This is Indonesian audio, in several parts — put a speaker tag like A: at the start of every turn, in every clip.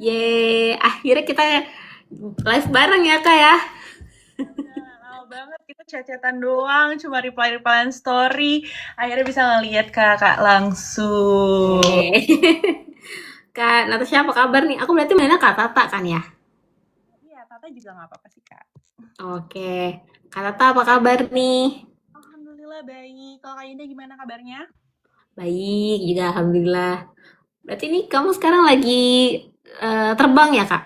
A: Yeay, akhirnya kita live bareng ya Kak ya.
B: Bener, lama banget kita chat-chatan doang, cuma reply-replyan story. Akhirnya bisa ngeliat kakak langsung.
A: Yeay. Kak Natasha apa kabar nih? Aku berarti mainnya Kak Tata kan ya?
B: Iya, Tata juga nggak apa-apa sih, Kak.
A: Oke. Kak Tata apa kabar nih?
B: Alhamdulillah baik. Kalau Kak Yunda gimana kabarnya?
A: Baik juga Alhamdulillah. Berarti nih kamu sekarang lagi terbang ya Kak?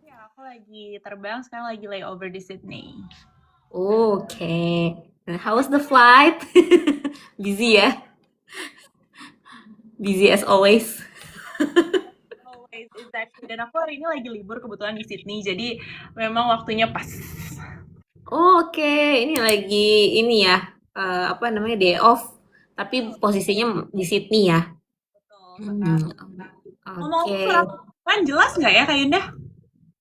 B: Iya, aku lagi terbang, sekarang lagi layover di Sydney.
A: Oke. Nah, how was the flight? Busy ya? Busy as always.
B: Always, exactly. Dan aku hari ini lagi libur kebetulan di Sydney, jadi memang waktunya pas.
A: Oke, ini lagi ini ya, apa namanya, day off, tapi
B: Betul,
A: posisinya di Sydney ya?
B: betul
A: Hmm,
B: sekali. Ngomong-ngomong
A: oke.
B: surat kan jelas nggak ya, Kak Yunda?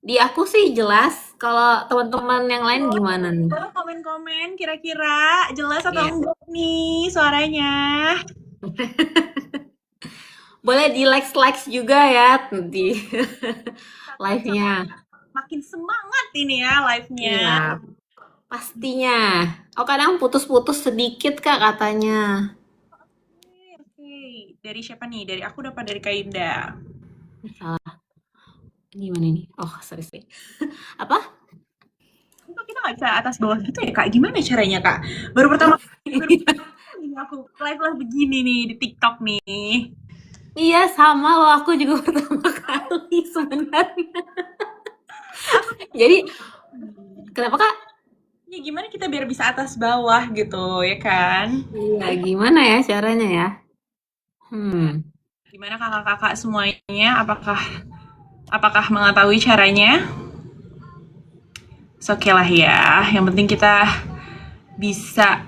A: Di aku sih jelas, kalau teman-teman yang lain gimana nih?
B: Boleh komen-komen kira-kira jelas atau
A: Ya,
B: enggak nih suaranya.
A: boleh di likes-likes juga ya di
B: Kita supaya
A: live-nya.
B: makin semangat ini ya live-nya.
A: Iya, pastinya. Oh, kadang putus-putus sedikit Kak katanya.
B: Oke, oke. Dari siapa nih? Dari aku dapat dari Kainda.
A: Salah, gimana nih? Oh, sorry, sorry. Apa?
B: Itu kita nggak bisa atas bawah gitu ya, Kak? Gimana caranya, Kak? Baru pertama baru kali aku live begini nih di TikTok nih.
A: Iya, sama loh. Aku juga pertama kali sebenarnya.
B: Aku
A: Jadi, kenapa Kak?
B: ya gimana kita biar bisa atas bawah gitu, ya kan?
A: Iya, gimana ya caranya ya? Hmm.
B: Gimana kakak-kakak semuanya? Apakah apakah mengetahui caranya? Oke lah ya. Yang penting kita bisa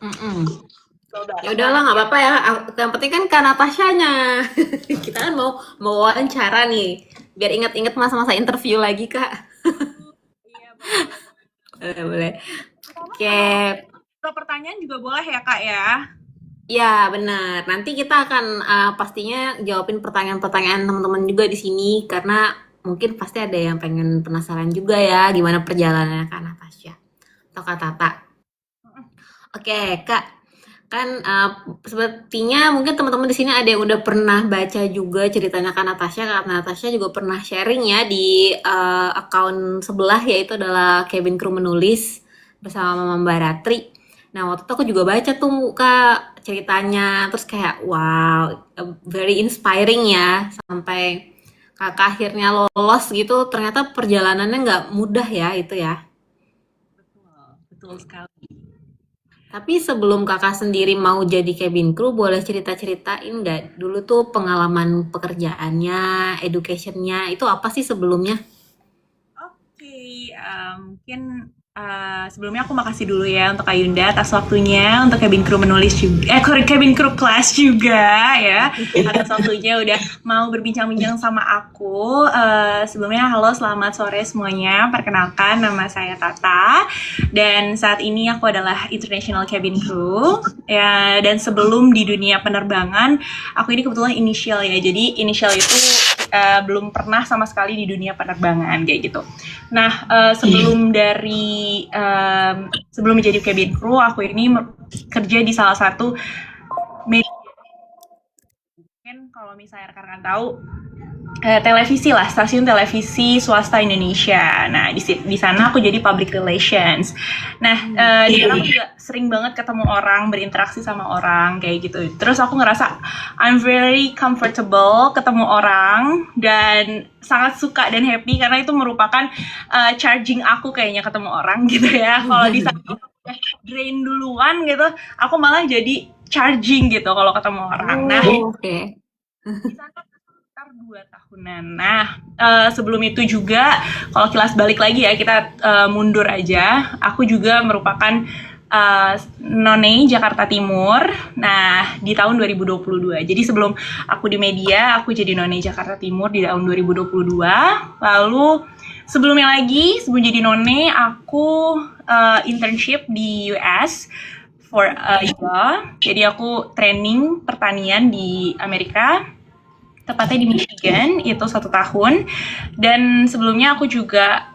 A: Mm-mm.
B: coba.
A: Ya udahlah, nggak apa-apa ya. Yang penting kan Kak Natashanya. Kita kan mau wawancara nih. Biar ingat-ingat masa-masa interview lagi, Kak.
B: Iya, boleh, boleh.
A: Boleh, boleh.
B: Pertama
A: Oke.
B: kalau pertanyaan juga boleh ya, Kak ya.
A: Ya, benar. Nanti kita akan pastinya jawabin pertanyaan-pertanyaan teman-teman juga di sini karena mungkin pasti ada yang pengen penasaran juga ya gimana perjalanannya Kak Natasha atau Kak Tata. Oke, Kak. Kan sepertinya mungkin teman-teman di sini ada yang udah pernah baca juga ceritanya Kak Natasha. Kak Natasha juga pernah sharing ya di akun sebelah yaitu adalah Cabin Crew Menulis bersama Mama Mbak Ratri. Nah, waktu itu aku juga baca tuh Kak ceritanya. Terus kayak wow, very inspiring ya sampai Kakak akhirnya lolos gitu. Ternyata perjalanannya nggak mudah ya itu ya.
B: Betul, betul sekali.
A: Tapi sebelum kakak sendiri mau jadi cabin crew, boleh cerita-ceritain nggak dulu tuh pengalaman pekerjaannya, educationnya, itu apa sih sebelumnya?
B: Oke, mungkin sebelumnya aku makasih dulu ya untuk Ayunda atas waktunya, untuk cabin crew menulis juga, cabin crew class juga ya, atas waktunya udah mau berbincang-bincang sama aku. Sebelumnya halo, selamat sore semuanya. Perkenalkan nama saya Tata dan saat ini aku adalah international cabin crew ya. Dan sebelum di dunia penerbangan, aku ini kebetulan inisial ya. Jadi inisial itu belum pernah sama sekali di dunia penerbangan kayak gitu. Nah, sebelum menjadi cabin crew, aku ini kerja di salah satu media. Mungkin kalau misalnya rekan-rekan tahu, televisi lah, stasiun televisi swasta Indonesia. Nah, di sana aku jadi public relations. Nah, di sana aku juga sering banget ketemu orang, berinteraksi sama orang kayak gitu. Terus aku ngerasa I'm very comfortable ketemu orang dan sangat suka dan happy karena itu merupakan charging aku kayaknya ketemu orang gitu ya. Kalau di sana drain duluan gitu, aku malah jadi charging gitu kalau ketemu orang. Nah,
A: Oh, oke.
B: di sana sekitar 2 tahunan. Nah, sebelum itu juga, kalau kilas balik lagi ya, kita mundur aja. Aku juga merupakan None Jakarta Timur. Nah, di tahun 2022. Jadi sebelum aku di media, aku jadi None Jakarta Timur di tahun 2022. Lalu sebelumnya lagi, sebelum jadi None, aku internship di US for a year. Jadi aku training pertanian di Amerika, tepatnya di Michigan, itu 1 tahun. Dan sebelumnya aku juga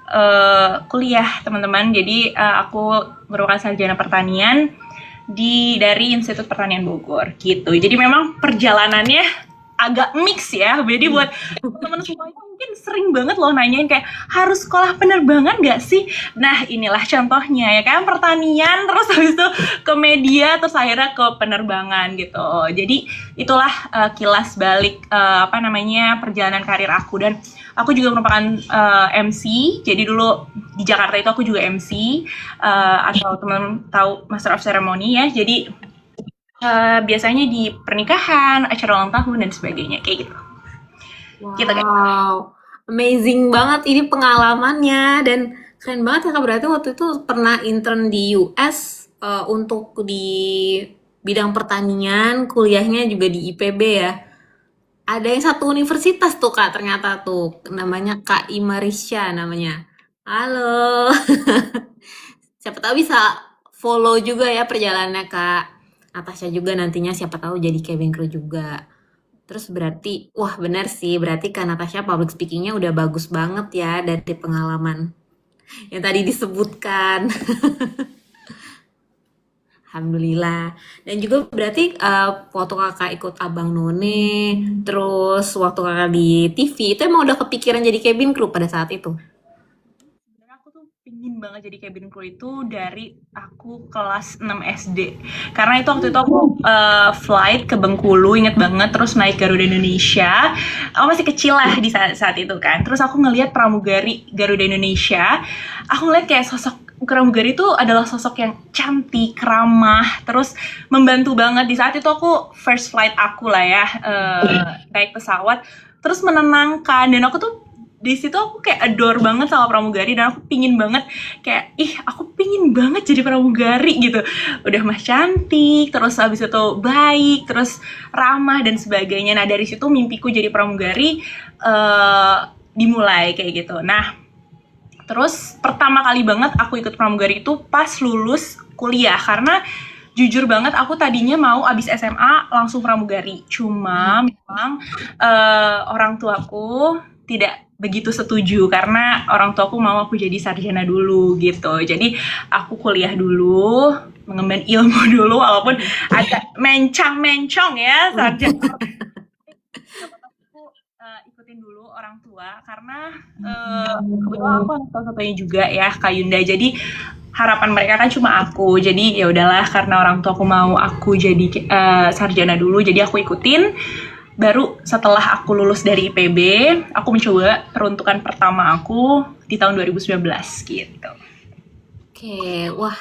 B: kuliah, teman-teman. Jadi aku merupakan sarjana pertanian dari Institut Pertanian Bogor, gitu. Jadi memang perjalanannya agak mix ya. Jadi buat teman-teman semuanya mungkin sering banget loh nanyain kayak harus sekolah penerbangan gak sih? Nah inilah contohnya ya kan, pertanian terus habis itu ke media terus akhirnya ke penerbangan gitu. Jadi itulah kilas balik perjalanan karir aku. Dan aku juga merupakan MC. Jadi dulu di Jakarta itu aku juga MC, atau teman-teman tahu Master of Ceremony ya. Jadi biasanya di pernikahan, acara ulang tahun dan sebagainya kayak gitu. Gitu kan.
A: Wow, amazing banget ini pengalamannya dan keren banget ya Kak. Berarti waktu itu pernah intern di US untuk di bidang pertanian, kuliahnya juga di IPB ya. Ada yang satu universitas tuh Kak, ternyata tuh namanya Kak Imarisha namanya. Halo. Siapa tahu bisa follow juga ya perjalanannya Kak Natasha juga nantinya siapa tahu jadi cabin crew juga. Terus berarti, wah benar sih, berarti Kak Natasha public speakingnya udah bagus banget ya dari pengalaman yang tadi disebutkan. Alhamdulillah. Dan juga berarti waktu kakak ikut Abang None, terus waktu kakak di TV, itu emang udah kepikiran jadi cabin crew pada saat itu?
B: Sebenarnya aku tuh pingin banget jadi cabin crew itu dari aku kelas 6 SD. Karena itu waktu itu aku flight ke Bengkulu, inget banget, terus naik Garuda Indonesia. Aku masih kecil lah di saat itu kan. Terus aku ngelihat pramugari Garuda Indonesia, aku ngeliat kayak sosok pramugari itu adalah sosok yang cantik, ramah, terus membantu banget. Di saat itu aku first flight aku lah ya, naik pesawat, terus menenangkan. Dan aku tuh di situ aku kayak adore banget sama pramugari dan aku pingin banget kayak aku pingin banget jadi pramugari gitu. Udah mah cantik, terus habis itu baik, terus ramah dan sebagainya. Nah dari situ mimpiku jadi pramugari dimulai kayak gitu. Nah terus pertama kali banget aku ikut pramugari itu pas lulus kuliah, karena jujur banget aku tadinya mau abis SMA langsung pramugari. Cuma memang orang tuaku tidak begitu setuju karena orang tuaku mau aku jadi sarjana dulu gitu. Jadi aku kuliah dulu, mengemban ilmu dulu walaupun agak mencong-mencong ya sarjana. Ikutin dulu orang tua karena kebetulan aku salah satunya juga ya Kak Yunda. Jadi harapan mereka kan cuma aku. Jadi ya udahlah karena orang tua aku mau aku jadi sarjana dulu, jadi aku ikutin. Baru setelah aku lulus dari IPB, aku mencoba peruntukan pertama aku di tahun 2019 gitu.
A: Oke, wah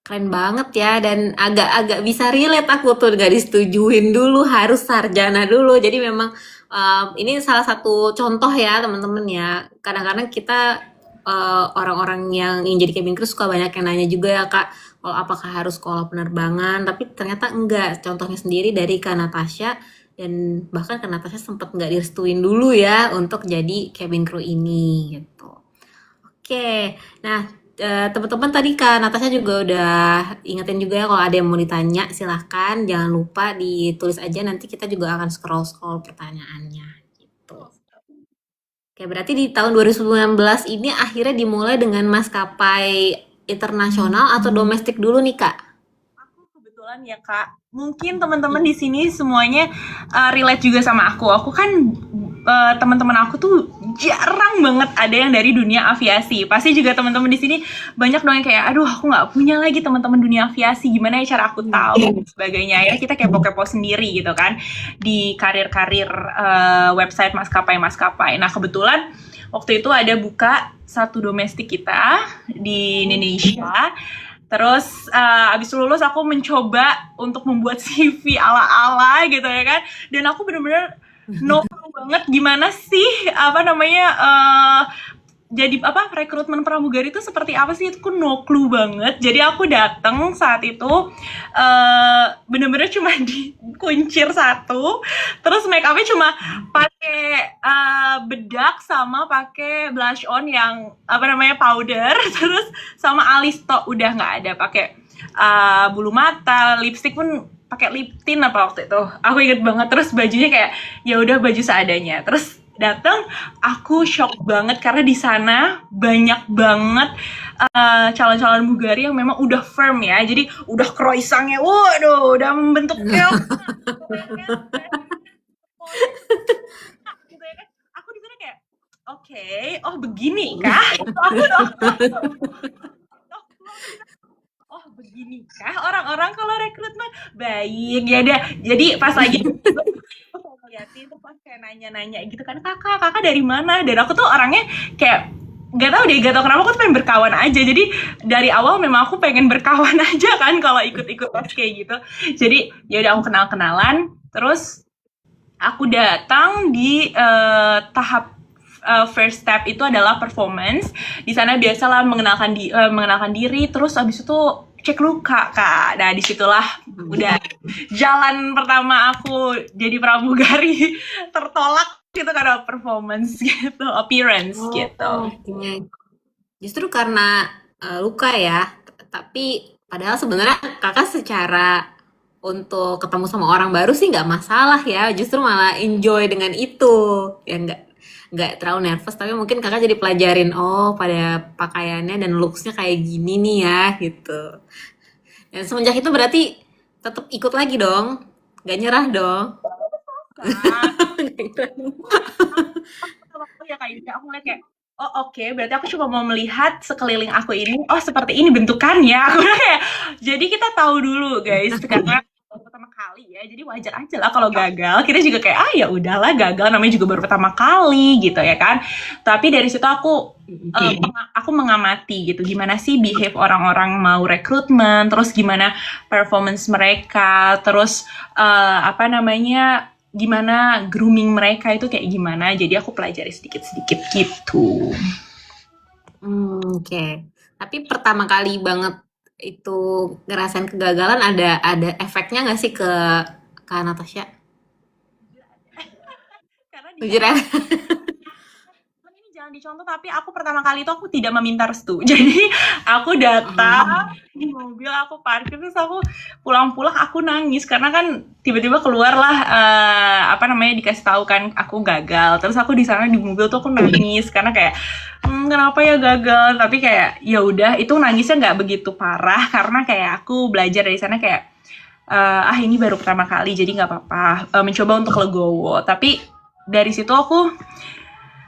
A: keren banget ya dan agak-agak bisa relate aku tuh gak disetujuin dulu harus sarjana dulu. Jadi memang ini salah satu contoh ya teman-teman ya. Kadang-kadang kita orang-orang yang ingin jadi cabin crew suka banyak yang nanya juga ya Kak, kalau apakah harus sekolah penerbangan? Tapi ternyata enggak. Contohnya sendiri dari Kak Natasha dan bahkan Kak Natasha sempat nggak direstuin dulu ya untuk jadi cabin crew ini gitu. Oke, nah teman-teman tadi Kak Natasha juga udah ingetin juga ya kalau ada yang mau ditanya silahkan jangan lupa ditulis aja nanti kita juga akan scroll pertanyaannya gitu. Oke, berarti di tahun 2019 ini akhirnya dimulai dengan maskapai internasional atau domestik dulu nih Kak?
B: Aku kebetulan ya Kak, mungkin teman-teman di sini semuanya relate juga sama aku. Aku kan teman-teman aku tuh jarang banget ada yang dari dunia aviasi. Pasti juga teman-teman di sini banyak dong yang kayak, aduh aku nggak punya lagi teman-teman dunia aviasi. Gimana ya cara aku tahu dan sebagainya. Akhirnya kita kepo-kepo sendiri gitu kan di karir-karir website maskapai-maskapai. Nah kebetulan waktu itu ada buka satu domestik kita di Indonesia. Terus abis lulus aku mencoba untuk membuat CV ala-ala gitu ya kan. Dan aku bener-bener no clue banget gimana sih jadi rekrutmen pramugari itu seperti apa sih, itu aku no clue banget. Jadi aku datang saat itu bener-bener cuma dikuncir satu, terus make upnya cuma pakai bedak sama pakai blush on yang powder, terus sama alis tok, udah nggak ada pakai bulu mata, lipstick pun pakai lip tint apa waktu itu. Aku inget banget. Terus bajunya kayak ya udah baju seadanya. Terus datang, aku shock banget karena di sana banyak banget calon-calon pramugari yang memang udah firm ya. Jadi udah croissantnya, waduh, udah membentuk keong. Gitu ya kan. Aku di sana kayak, oke, oh begini kah? Aku oh begini kah orang-orang kalau rekrutmen? Baik, ya deh. Jadi pas lagi aku ngeliatin tuh pas kayak nanya-nanya gitu kan, kakak dari mana? Dan aku tuh orangnya kayak gak tau deh, gak tau kenapa aku tuh pengen berkawan aja. Jadi dari awal memang aku pengen berkawan aja kan kalau ikut-ikut tes kayak gitu. Jadi ya udah aku kenal-kenalan, terus aku datang di tahap first step itu adalah performance. Di sana biasalah mengenalkan diri, terus abis itu cek luka kak. Nah disitulah udah jalan pertama aku jadi pramugari tertolak gitu karena performance gitu, appearance gitu.
A: Oke. Justru karena luka ya, tapi padahal sebenarnya kakak secara untuk ketemu sama orang baru sih nggak masalah ya, justru malah enjoy dengan itu, ya nggak terlalu nervous, tapi mungkin kakak jadi pelajarin, oh pada pakaiannya dan looksnya kayak gini nih ya, gitu. Dan semenjak itu berarti tetap ikut lagi dong, nggak nyerah dong.
B: Waktu ya kayak aku ngeliat kayak oh oke, berarti aku cuma mau melihat sekeliling aku ini, oh seperti ini bentukannya. Aku kayak jadi kita tahu dulu guys, karena pertama kali ya, jadi wajar aja lah kalau gagal. Kita juga kayak ya udahlah, gagal namanya juga baru pertama kali gitu ya kan. Tapi dari situ aku mengamati gitu, gimana sih behave orang-orang mau rekrutmen, terus gimana performance mereka, terus apa namanya, gimana grooming mereka itu kayak gimana. Jadi aku pelajari sedikit-sedikit gitu.
A: Oke. Tapi pertama kali banget itu ngerasain kegagalan, ada efeknya nggak sih ke Kak Natasha?
B: Karena
A: Jujur ya?
B: ini jangan dicontoh, tapi aku pertama kali itu aku tidak meminta restu. Jadi aku datang di mobil, aku parkir, terus aku pulang-pulang aku nangis karena kan tiba-tiba keluarlah apa namanya, dikasih tahu kan aku gagal. Terus aku di sana di mobil tuh aku nangis karena kayak kenapa ya gagal, tapi kayak ya udah, itu nangisnya nggak begitu parah karena kayak aku belajar dari sana kayak ini baru pertama kali jadi nggak apa-apa, mencoba untuk legowo. Tapi dari situ aku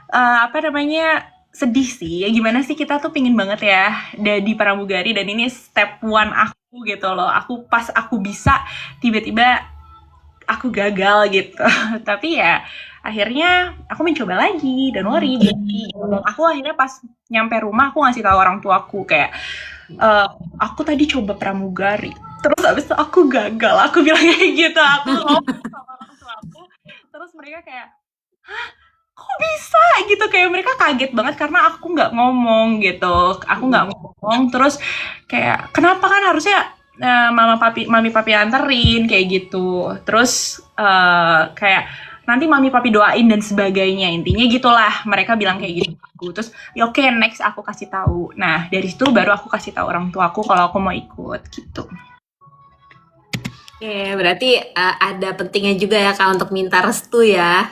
B: apa namanya, sedih sih ya, gimana sih kita tuh pingin banget ya di pramugari, dan ini step one aku gitu loh. Pas aku bisa, tiba-tiba aku gagal gitu. Tapi ya akhirnya aku mencoba lagi dan worry. Jadi aku akhirnya pas nyampe rumah aku ngasih tahu orang tuaku kayak aku tadi coba pramugari, terus abis itu aku gagal. Aku bilang kayak gitu, aku ngomong sama orang tuaku, terus mereka kayak kok bisa gitu, kayak mereka kaget banget karena aku nggak ngomong gitu. Aku nggak ngomong, terus kayak kenapa, kan harusnya mami papi anterin kayak gitu. Terus kayak nanti mami papi doain dan sebagainya, intinya gitulah mereka bilang kayak gitu. Terus ya oke, next aku kasih tahu. Nah dari situ baru aku kasih tahu orang tuaku kalau aku mau ikut gitu.
A: Oke, berarti ada pentingnya juga ya Kak untuk minta restu ya.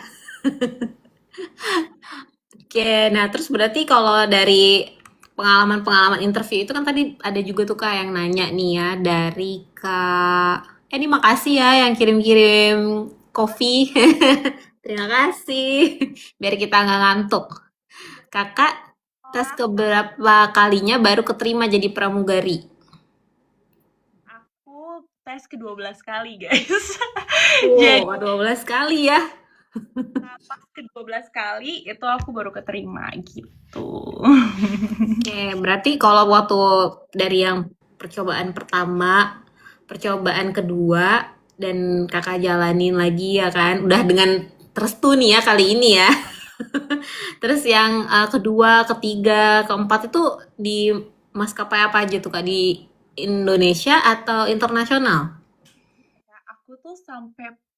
A: Oke, nah terus berarti kalau dari pengalaman-pengalaman interview itu kan tadi ada juga tuh Kak yang nanya nih ya dari Kak. Ini makasih ya yang kirim-kirim kopi. Terima kasih. Biar kita nggak ngantuk. Kakak tes keberapa kalinya baru keterima jadi pramugari?
B: Aku tes ke-12 kali guys.
A: Jadi 12 kali ya.
B: Pas ke-12 kali itu aku baru keterima gitu.
A: Oke, berarti kalau waktu dari yang percobaan pertama, percobaan kedua, dan kakak jalanin lagi ya kan, udah dengan restu nih ya kali ini ya. Terus yang kedua, ketiga, keempat itu di maskapai apa aja tuh Kak? Di Indonesia atau internasional?
B: Ya, aku tuh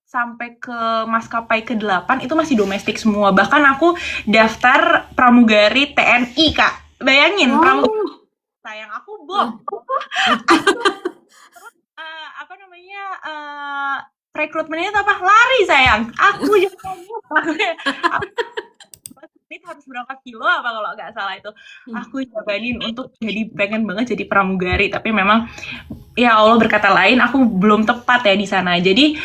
B: sampai ke maskapai ke-8 itu masih domestik semua. Bahkan aku daftar pramugari TNI, Kak. Bayangin, pramugari sayang aku, namanya, rekrutmennya itu apa? Lari sayang. Aku jawabannya menit harus berapa kilo apa kalau nggak salah itu. Aku jabanin untuk pengen banget jadi pramugari, tapi memang ya Allah berkata lain, aku belum tepat ya di sana. Jadi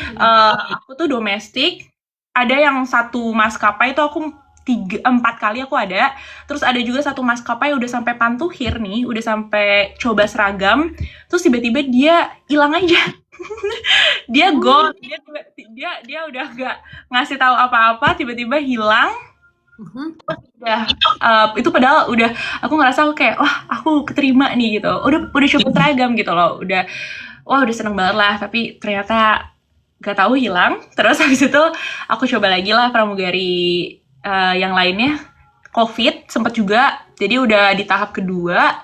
B: aku tuh domestik, ada yang satu maskapai itu aku 4 kali aku ada, terus ada juga satu maskapai udah sampai pantuhir nih, udah sampai coba seragam, terus tiba-tiba dia hilang aja. Dia gone, dia udah gak ngasih tahu apa-apa, tiba-tiba hilang. Udah itu padahal udah aku ngerasa aku kayak wah aku keterima nih gitu, udah coba seragam gitu loh, udah seneng banget lah, tapi ternyata gak tahu hilang. Terus habis itu aku coba lagi lah pramugari yang lainnya, COVID sempet juga, jadi udah di tahap kedua,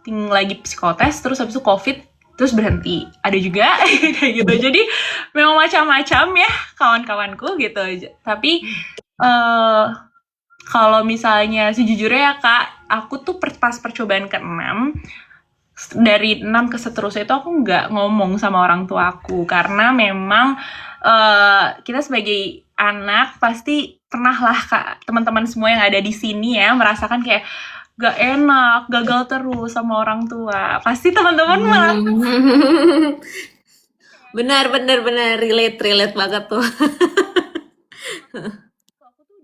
B: tinggal lagi psikotes, terus habis itu COVID, terus berhenti. Ada juga kayak gitu. Jadi memang macam-macam ya kawan-kawanku gitu. Tapi kalau misalnya sejujurnya ya Kak, aku tuh pas percobaan ke-6, dari 6 ke seterusnya itu aku nggak ngomong sama orang tua aku, karena memang kita sebagai anak pasti pernah lah Kak, teman-teman semua yang ada di sini ya merasakan kayak gak enak, gagal terus sama orang tua. Pasti teman-teman malah
A: Benar, relate banget tuh.
B: aku tuh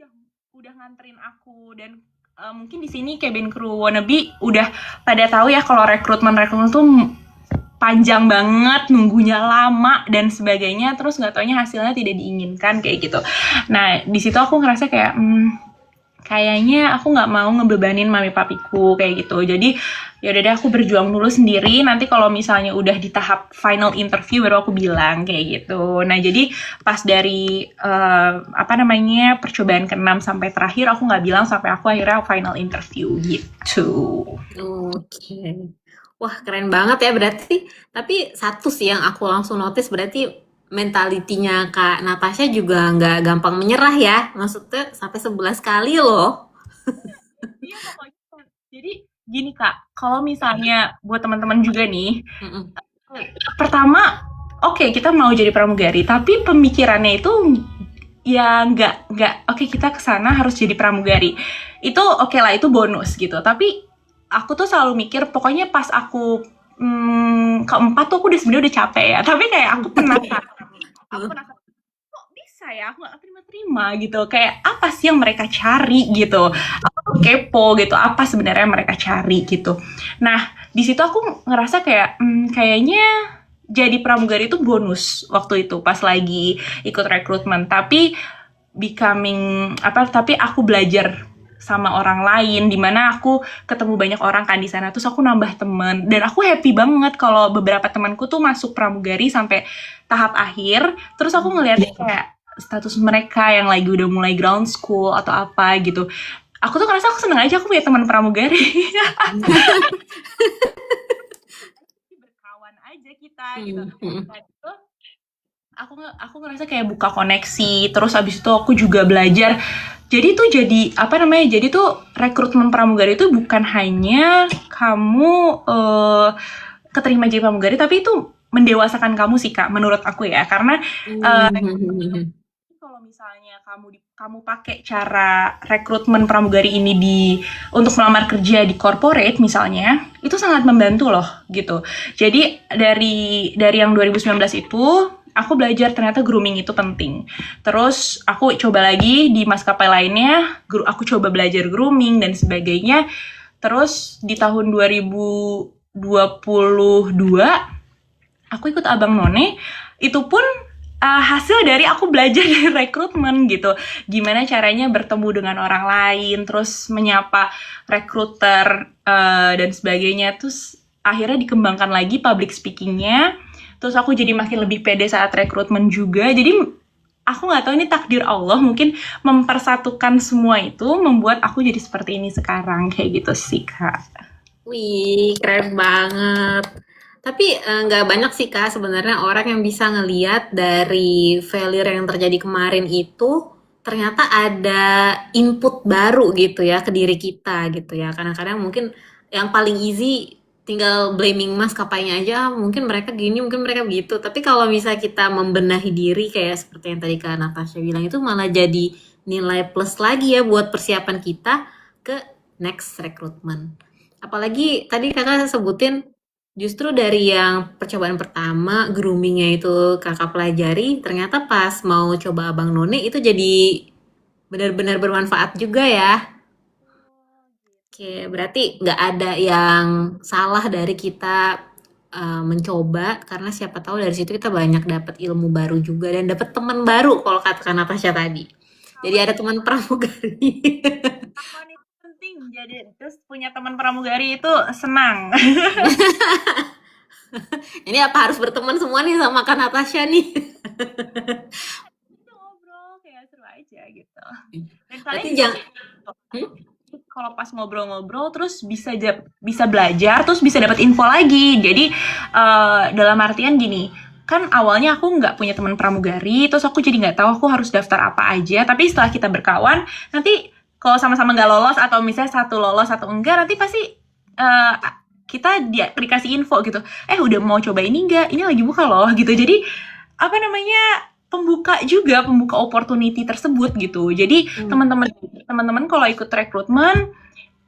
B: udah nganterin aku, dan mungkin di sini cabin crew wannabe udah pada tahu ya kalau rekrutmen tuh panjang banget, nunggunya lama dan sebagainya, terus nggak taunya hasilnya tidak diinginkan kayak gitu. Nah di situ aku ngerasa kayak kayaknya aku nggak mau ngebebanin mami papiku kayak gitu. Jadi ya udah deh, aku berjuang dulu sendiri. Nanti kalau misalnya udah di tahap final interview baru aku bilang kayak gitu. Nah jadi pas dari percobaan ke-6 sampai terakhir aku nggak bilang sampai aku akhirnya final interview gitu.
A: Oke. Wah, keren banget ya berarti. Tapi satu sih yang aku langsung notice, berarti mentalitinya Kak Natasha juga nggak gampang menyerah ya. Maksudnya sampai 11 kali loh.
B: Iya pokoknya. Jadi gini Kak, kalau misalnya buat teman-teman juga nih, pertama oke, kita mau jadi pramugari, tapi pemikirannya itu ya nggak oke, kita kesana harus jadi pramugari. Itu oke lah, itu bonus gitu. Tapi aku tuh selalu mikir, pokoknya pas aku keempat tuh aku sebenarnya udah capek ya. Tapi kayak aku penasaran, kok bisa ya aku nggak terima gitu. Kayak apa sih yang mereka cari gitu? Aku kepo gitu, apa sebenarnya mereka cari gitu. Nah di situ aku ngerasa kayak kayaknya jadi pramugari itu bonus waktu itu pas lagi ikut rekrutmen. Tapi tapi aku belajar sama orang lain, dimana aku ketemu banyak orang kan di sana, terus aku nambah temen, dan aku happy banget kalau beberapa temanku tuh masuk pramugari sampai tahap akhir. Terus aku ngeliatnya kayak status mereka yang lagi udah mulai ground school atau apa gitu, aku tuh ngerasa aku seneng aja aku punya teman pramugari. Berkawan aja kita gitu. Nah, itu aku ngerasa kayak buka koneksi, terus abis itu aku juga belajar. Jadi tuh jadi tuh rekrutmen pramugari itu bukan hanya kamu keterima jadi pramugari, tapi itu mendewasakan kamu sih Kak, menurut aku ya. Karena kalau misalnya kamu pakai cara rekrutmen pramugari ini untuk melamar kerja di corporate misalnya, itu sangat membantu loh gitu. Jadi dari yang 2019 itu aku belajar ternyata grooming itu penting. Terus aku coba lagi di maskapai lainnya, aku coba belajar grooming dan sebagainya. Terus di tahun 2022 aku ikut Abang None, itu pun hasil dari aku belajar dari rekrutmen gitu. Gimana caranya bertemu dengan orang lain, terus menyapa rekruter dan sebagainya. Terus akhirnya dikembangkan lagi public speakingnya. Terus aku jadi makin lebih pede saat rekrutmen juga. Jadi aku nggak tahu ini takdir Allah, mungkin mempersatukan semua itu membuat aku jadi seperti ini sekarang kayak gitu sih Kak.
A: Wih, keren banget. Tapi nggak banyak sih Kak sebenarnya orang yang bisa ngeliat dari failure yang terjadi kemarin itu ternyata ada input baru gitu ya ke diri kita gitu ya. Kadang-kadang mungkin yang paling easy tinggal blaming maskapainya aja, "Ah, mungkin mereka gini, mungkin mereka begitu." Tapi kalau misalnya kita membenahi diri kayak seperti yang tadi Kak Natasha bilang itu malah jadi nilai plus lagi ya buat persiapan kita ke next recruitment. Apalagi tadi Kakak sebutin justru dari yang percobaan pertama groomingnya itu Kakak pelajari, ternyata pas mau coba Abang None itu jadi benar-benar bermanfaat juga ya. Oke, berarti nggak ada yang salah dari kita mencoba karena siapa tahu dari situ kita banyak dapat ilmu baru juga dan dapat teman baru kalau katakan Natasha tadi. Jadi
B: Aman
A: ada
B: itu,
A: teman pramugari.
B: aman itu penting. Jadi terus punya teman pramugari itu senang.
A: Ini apa harus berteman semua nih sama Kak Natasha nih?
B: Itu ngobrol kayak seru aja gitu. Dan kalian
A: Berarti
B: juga
A: jangan. Hmm?
B: kalau pas ngobrol-ngobrol terus bisa belajar terus bisa dapat info lagi. Jadi dalam artian gini, kan awalnya aku nggak punya teman pramugari, terus aku jadi nggak tahu aku harus daftar apa aja. Tapi setelah kita berkawan, nanti kalau sama-sama nggak lolos atau misalnya satu lolos atau enggak, nanti pasti eh, kita dikasih info gitu. Udah mau coba ini nggak? Ini lagi buka loh gitu. Jadi apa namanya, pembuka opportunity tersebut gitu. Jadi
A: Hmm.
B: teman-teman kalau ikut rekrutmen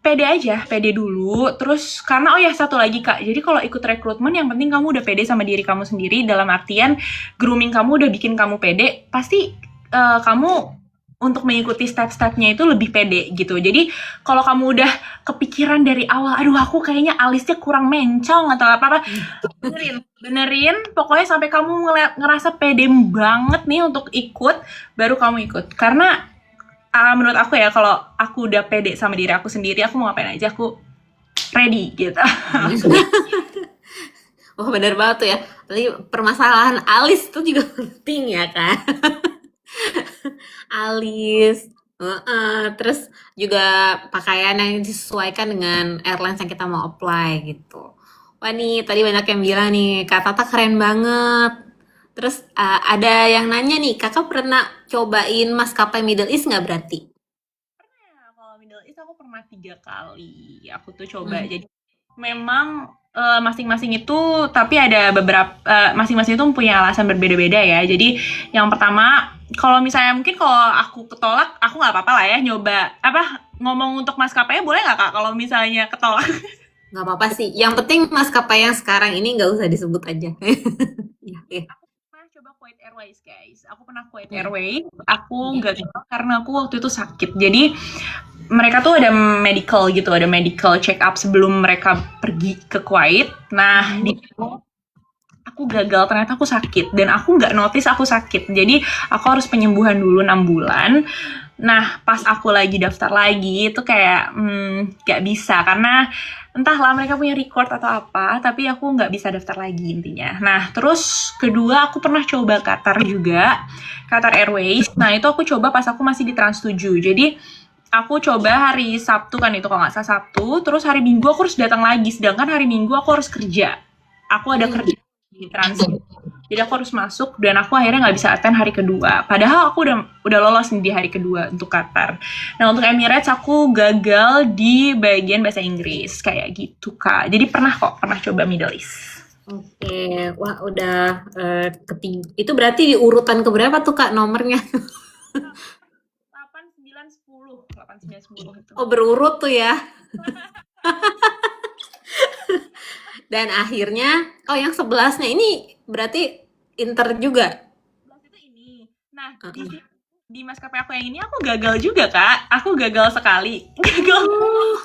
B: pede aja, pede dulu. Terus karena oh ya satu lagi Kak, jadi kalau ikut rekrutmen yang penting kamu udah pede sama diri kamu sendiri dalam artian grooming kamu udah bikin kamu pede, pasti kamu untuk mengikuti step-stepnya itu lebih pede gitu. Jadi kalau kamu udah kepikiran dari awal, aduh aku kayaknya alisnya kurang mencong atau apa-apa, benerin, pokoknya sampai kamu ngerasa pede banget nih untuk ikut, baru kamu ikut. Karena menurut aku ya, kalau aku udah pede sama diri aku sendiri, aku mau ngapain aja aku ready gitu.
A: Wah benar banget tuh ya. Tadi permasalahan alis itu juga penting ya kan. Alis. Terus juga pakaian yang disesuaikan dengan airlines yang kita mau apply gitu. Wah nih tadi banyak yang bilang nih Kak Tata keren banget. Terus ada yang nanya nih, Kakak pernah cobain maskapai Middle East nggak berarti?
B: Nah, kalau Middle East aku pernah 3 kali aku tuh coba.
A: Hmm.
B: Jadi memang masing-masing itu, tapi ada beberapa masing-masing itu punya alasan berbeda-beda ya. Jadi yang pertama, kalau misalnya mungkin kalau aku ketolak, aku nggak apa-apa lah ya nyoba apa ngomong untuk maskapainya boleh nggak Kak kalau misalnya ketolak?
A: Nggak apa-apa sih. Yang penting maskapai yang sekarang ini nggak usah disebut aja. Iya, iya.
B: Aku pernah coba Kuwait Airways guys. Aku pernah Kuwait
A: Hmm.
B: Airways. Aku nggak coba karena aku waktu itu sakit. Jadi mereka tuh ada medical gitu, ada medical check up sebelum mereka pergi ke Kuwait. Nah, di situ aku gagal, ternyata aku sakit dan aku nggak notice aku sakit. Jadi aku harus penyembuhan dulu 6 bulan. Nah, pas aku lagi daftar lagi itu kayak nggak bisa karena entahlah mereka punya record atau apa, tapi aku nggak bisa daftar lagi intinya. Nah, terus kedua aku pernah coba Qatar juga, Qatar Airways. Nah, itu aku coba pas aku masih di Trans 7. Jadi aku coba hari Sabtu kan itu kalau nggak salah Sabtu, terus hari Minggu aku harus datang lagi, sedangkan hari Minggu aku harus kerja. Aku ada
A: Hmm.
B: kerja di Trans. Jadi aku harus masuk dan aku akhirnya nggak bisa attend hari kedua. Padahal aku udah lolos nih di hari kedua untuk Qatar. Nah untuk Emirates aku gagal di bagian bahasa Inggris kayak gitu Kak. Jadi pernah coba Middle East.
A: Oke, wah udah ketiga. Itu berarti di urutan keberapa tuh Kak nomornya?
B: 8, 9, 10. 8, 9, 10 itu.
A: Oh berurut tuh ya. Dan akhirnya, oh yang 11-nya ini berarti inter juga.
B: 11 itu ini. Nah di
A: Heeh.
B: sini di maskapai aku yang ini aku gagal juga Kak. Aku gagal sekali. Gagal.
A: Oh,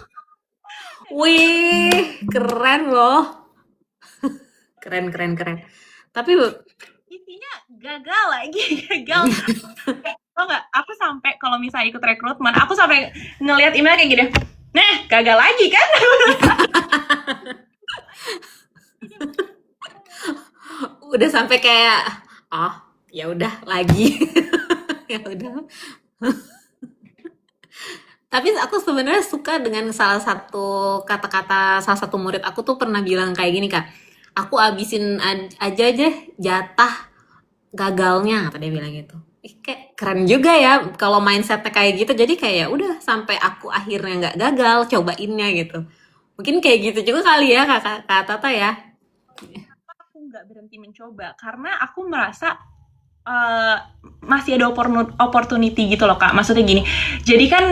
A: wih, keren loh. Keren, keren, keren. Tapi
B: Intinya gagal lagi. Gagal. Tau nggak? Aku sampai kalau misalnya ikut rekrutmen, aku sampai ngelihat email kayak gini. Nah, gagal lagi kan?
A: udah sampai kayak, oh ya udah lagi. Ya udah. Tapi aku sebenarnya suka dengan salah satu kata-kata salah satu murid aku tuh pernah bilang kayak gini Kak. Aku abisin aja jatah gagalnya kata dia bilang gitu. Kayak keren juga ya kalau mindsetnya kayak gitu. Jadi kayak ya udah sampai aku akhirnya nggak gagal cobainnya gitu. Mungkin kayak gitu juga kali ya Kak Tata ya.
B: Aku nggak berhenti mencoba karena aku merasa eh, masih ada opportunity gitu loh Kak. Maksudnya gini, jadi kan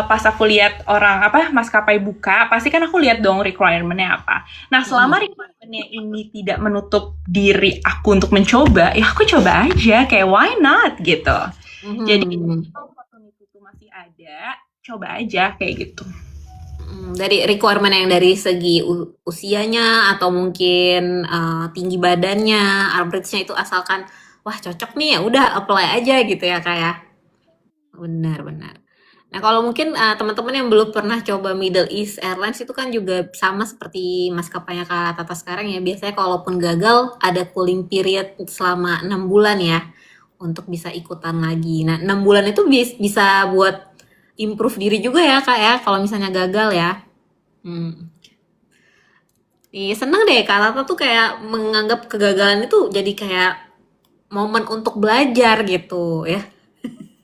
B: pas aku lihat orang apa maskapai buka, pasti kan aku lihat dong requirement-nya apa. Nah, selama
A: Mm-mm.
B: requirement-nya ini tidak menutup diri aku untuk mencoba, ya aku coba aja kayak why not gitu. Jadi
A: Mhm.
B: kalau opportunity itu masih ada, coba aja kayak gitu.
A: Dari requirement yang dari segi usianya atau mungkin tinggi badannya, average-nya itu asalkan wah cocok nih ya udah apply aja gitu ya Kak ya. Benar benar. Nah, kalau mungkin teman-teman yang belum pernah coba Middle East Airlines itu kan juga sama seperti maskapainya Kak Tata sekarang ya. Biasanya kalaupun gagal ada cooling period selama 6 bulan ya untuk bisa ikutan lagi. Nah, 6 bulan itu bisa buat improve diri juga ya Kak ya kalau misalnya gagal ya. Hmm. Iya, seneng deh Kak Tata tuh kayak menganggap kegagalan itu jadi kayak momen untuk belajar gitu ya.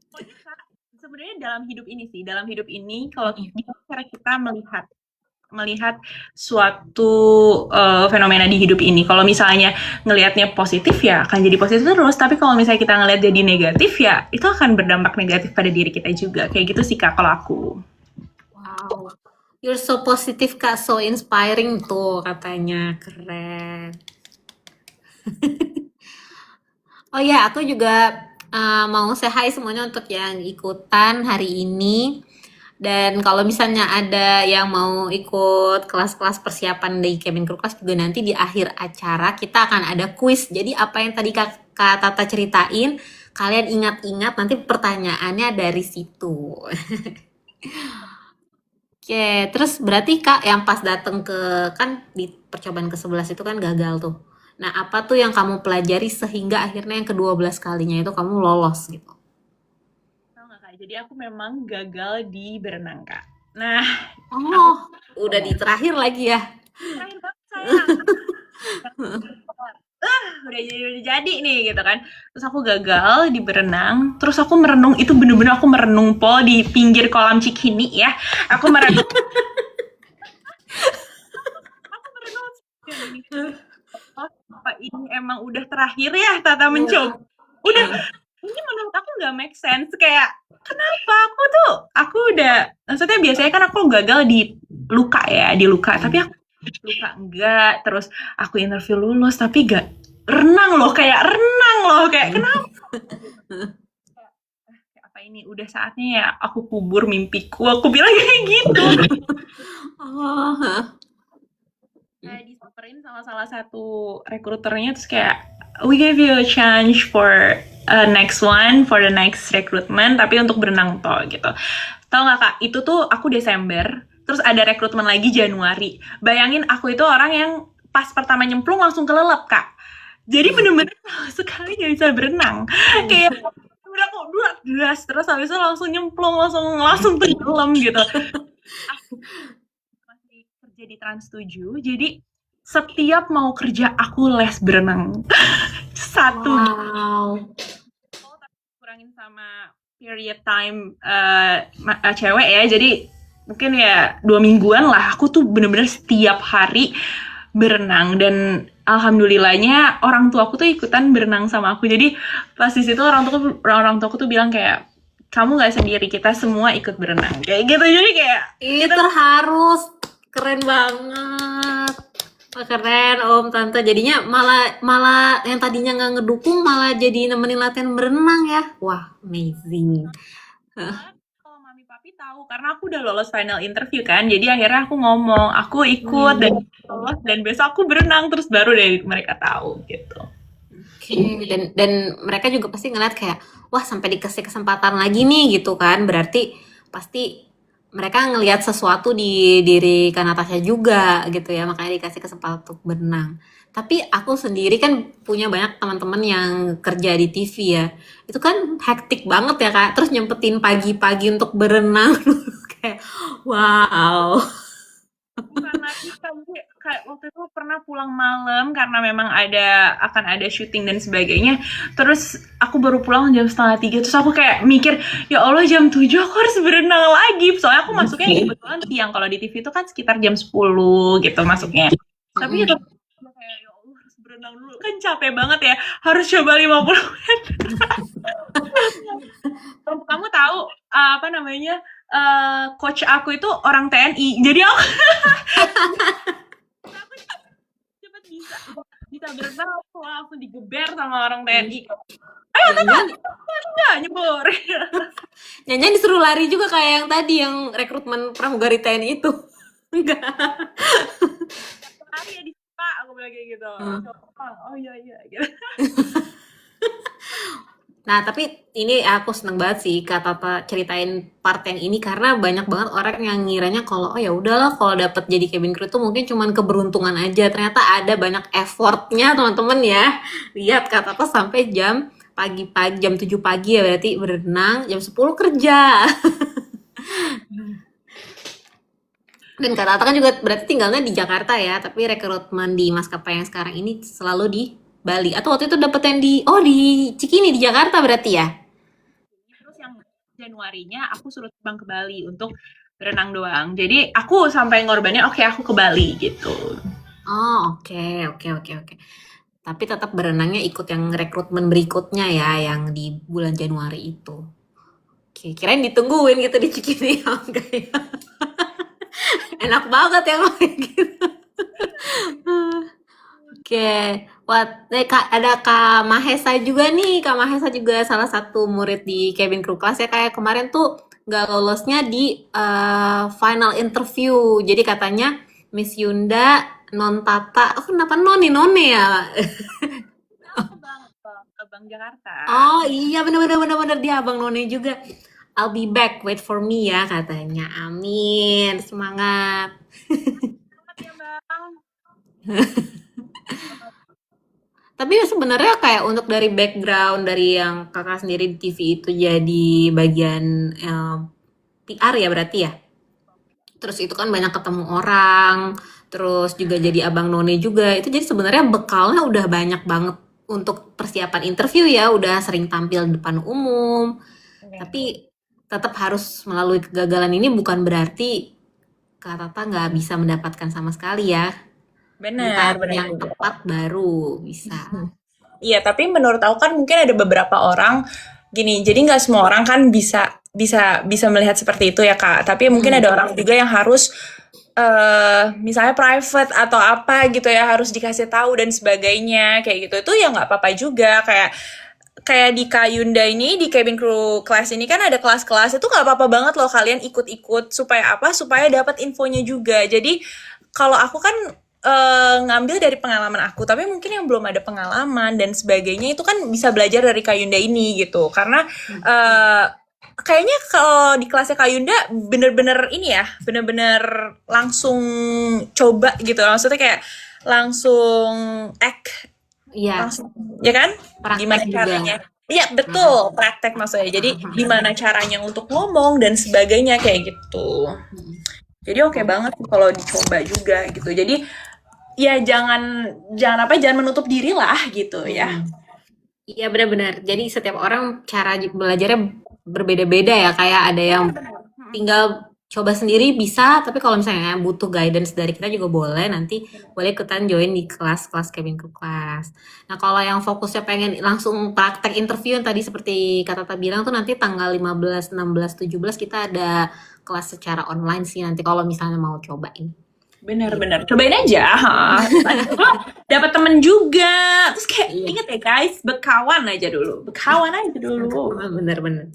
B: Pokoknya Kak, sebenarnya dalam hidup ini sih, dalam hidup ini kalau gimana cara kita melihat melihat suatu fenomena di hidup ini. Kalau misalnya ngelihatnya positif ya akan jadi positif terus, tapi kalau misalnya kita ngelihat jadi negatif ya itu akan berdampak negatif pada diri kita juga. Kayak gitu sih Kak kalau aku.
A: Wow, you're so positive Kak, so inspiring tuh katanya, keren. Oh ya, aku juga mau say hi semuanya untuk yang ikutan hari ini. Dan kalau misalnya ada yang mau ikut kelas-kelas persiapan di Cabin Crew Class juga nanti di akhir acara kita akan ada quiz. Jadi apa yang tadi Kak Tata ceritain, kalian ingat-ingat nanti pertanyaannya dari situ. Oke, terus berarti Kak yang pas dateng ke kan di percobaan ke-11 itu kan gagal tuh. Nah, apa tuh yang kamu pelajari sehingga akhirnya yang ke-12 kalinya itu kamu lolos gitu?
B: Tahu nggak Kak? Jadi aku memang gagal di berenang Kak. Nah, aku
A: Oh, udah di terakhir lagi ya.
B: terakhir banget sayang. Udah jadi nih gitu kan. Terus aku gagal di berenang. Terus aku merenung itu bener-bener aku merenung pol di pinggir kolam Cikini ya. Aku merenung, aku merenung gini. Oh, apa ini emang udah terakhir ya Tata mencoba? Udah, ini menurut aku nggak make sense kayak kenapa aku udah maksudnya biasanya kan aku gagal di luka ya di luka tapi aku luka enggak terus aku interview lulus tapi gak renang loh kayak kenapa kayak apa ini udah saatnya ya aku kubur mimpiku aku bilang kayak gitu
A: Oh,
B: kayak disamperin sama salah satu rekruternya terus kayak we give you a chance for next one for the next recruitment tapi untuk berenang toh gitu. Tahu nggak Kak, itu tuh aku Desember, terus ada rekrutmen lagi Januari. Bayangin aku itu orang yang pas pertama nyemplung langsung kelelep Kak. Jadi bener-bener sekali nggak bisa berenang. Kayak udah kok dua deras terus habis itu langsung nyemplung langsung langsung tenggelam gitu. Aku masih kerja di Trans 7, jadi setiap mau kerja aku les berenang. Satu
A: wow.
B: kurangin sama period time cewek ya jadi mungkin ya 2 mingguan lah aku tuh bener-bener setiap hari berenang dan alhamdulillahnya orang tua aku tuh ikutan berenang sama aku jadi pas di situ orang tua aku tuh bilang kayak kamu nggak sendiri kita semua ikut berenang kayak gitu jadi kayak
A: Ih,
B: kita
A: terharu. Keren banget. Wah, keren Om Tante. Jadinya malah malah yang tadinya nggak ngedukung malah jadi nemenin latihan berenang ya. Wah, amazing.
B: kalau mami papi tahu karena aku udah lolos final interview kan jadi akhirnya aku ngomong aku ikut dan lolos dan besok aku berenang terus baru deh mereka tahu gitu.
A: Oke, dan mereka juga pasti ngeliat kayak, wah sampai dikasih kesempatan lagi nih gitu kan. Berarti pasti mereka ngelihat sesuatu di diri Kak Natasha juga gitu ya, makanya dikasih kesempatan untuk berenang. Tapi aku sendiri kan punya banyak teman-teman yang kerja di TV ya. Itu kan hektik banget ya Kak. Terus nyempetin pagi-pagi untuk berenang. Kayak, wow.
B: Bukan lagi kayak waktu itu pernah pulang malam karena memang akan ada syuting dan sebagainya. Terus aku baru pulang jam setengah 3. Terus aku kayak mikir, ya Allah jam 7 aku harus berenang lagi. Soalnya aku masuknya kebetulan siang. Kalau di TV itu kan sekitar jam 10 gitu masuknya. Tapi ya kayak ya Allah harus berenang dulu. Kan capek banget ya. Harus coba 50 menit. Kamu tahu apa namanya? Coach aku itu orang TNI. Jadi aku cepet bisa berenang, aku langsung digeber sama orang TNI. Ayo enggak nyebur.
A: Nyanyi disuruh lari juga kayak yang tadi yang rekrutmen pramugari TNI itu. Enggak.
B: Lari ya di Pak, aku bilang kayak gitu. Oh iya gitu.
A: Nah, tapi ini aku seneng banget sih Kak Tata ceritain part yang ini karena banyak banget orang yang ngiranya kalau oh ya udahlah kalau dapat jadi cabin crew itu mungkin cuman keberuntungan aja. Ternyata ada banyak effortnya teman-teman ya. Lihat Kak Tata sampai pagi-pagi jam 7 pagi ya berarti berenang, jam 10 kerja. Dan Kak Tata kan juga berarti tinggalnya di Jakarta ya, tapi rekrutmen di maskapai yang sekarang ini selalu di Bali. Atau waktu itu dapet yang di Cikini di Jakarta berarti ya?
B: Terus yang Januarinya aku suruh terbang ke Bali untuk berenang doang. Jadi aku sampai ngorbannya oke aku ke Bali gitu.
A: Oh, oke. Tapi tetap berenangnya ikut yang rekrutmen berikutnya ya, yang di bulan Januari itu. Oke, kirain ditungguin gitu di Cikini. Oh, enggak ya. Enak banget ya kalau kayak gitu. Oke, ada Kak Mahesa juga nih. Kak Mahesa juga salah satu murid di cabin crew class ya. Kayak kemarin tuh nggak lolosnya di final interview. Jadi katanya Miss Yunda, Non Tata, oh kenapa Noni None ya?
B: Abang Jakarta.
A: Oh iya bener dia Abang None juga. I'll be back, wait for me ya katanya. Amin, semangat.
B: Selamat ya Bang.
A: Tapi sebenarnya kayak untuk dari background dari yang kakak sendiri di TV itu jadi bagian PR ya berarti ya. Terus itu kan banyak ketemu orang, terus juga jadi abang none juga. Itu jadi sebenarnya bekalnya udah banyak banget untuk persiapan interview ya, udah sering tampil di depan umum. Tapi tetap harus melalui kegagalan ini bukan berarti Kak Tata nggak bisa mendapatkan sama sekali ya.
B: Benar,
A: Yang tepat baru bisa.
B: Iya, tapi menurut aku kan mungkin ada beberapa orang gini. Jadi nggak semua orang kan bisa melihat seperti itu ya Kak. Tapi mungkin ada orang juga yang harus misalnya private atau apa gitu ya harus dikasih tahu dan sebagainya kayak gitu. Itu ya nggak apa-apa juga kayak di Kayunda ini di cabin crew class ini kan ada kelas-kelas itu nggak apa-apa banget loh kalian ikut-ikut supaya apa supaya dapat infonya juga. Jadi kalau aku kan ngambil dari pengalaman aku, tapi mungkin yang belum ada pengalaman dan sebagainya itu kan bisa belajar dari Kayunda ini gitu. Karena kayaknya kalau di kelasnya Kayunda bener-bener ini ya, bener-bener langsung coba gitu. Maksudnya kayak langsung act,
A: Iya,
B: langsung, ya kan?
A: praktek
B: Gimana
A: juga.
B: caranya? Iya betul, praktek maksudnya. Jadi gimana caranya untuk ngomong dan sebagainya kayak gitu. Jadi oke banget kalau dicoba juga gitu. Jadi ya jangan menutup diri lah gitu ya.
A: Iya benar-benar. Jadi setiap orang cara belajarnya berbeda-beda ya. Kayak ada yang tinggal coba sendiri bisa, tapi kalau misalnya butuh guidance dari kita juga boleh. Nanti boleh ikutan join di kelas-kelas cabin crew class. Nah kalau yang fokusnya pengen langsung praktek interview yang tadi seperti kata Tata bilang tuh nanti tanggal 15, 16, 17 kita ada kelas secara online sih nanti kalau misalnya mau cobain.
B: Bener-bener cobain aja. Dapat temen juga. Terus kayak inget ya guys, berkawan aja dulu.
A: Bener-bener.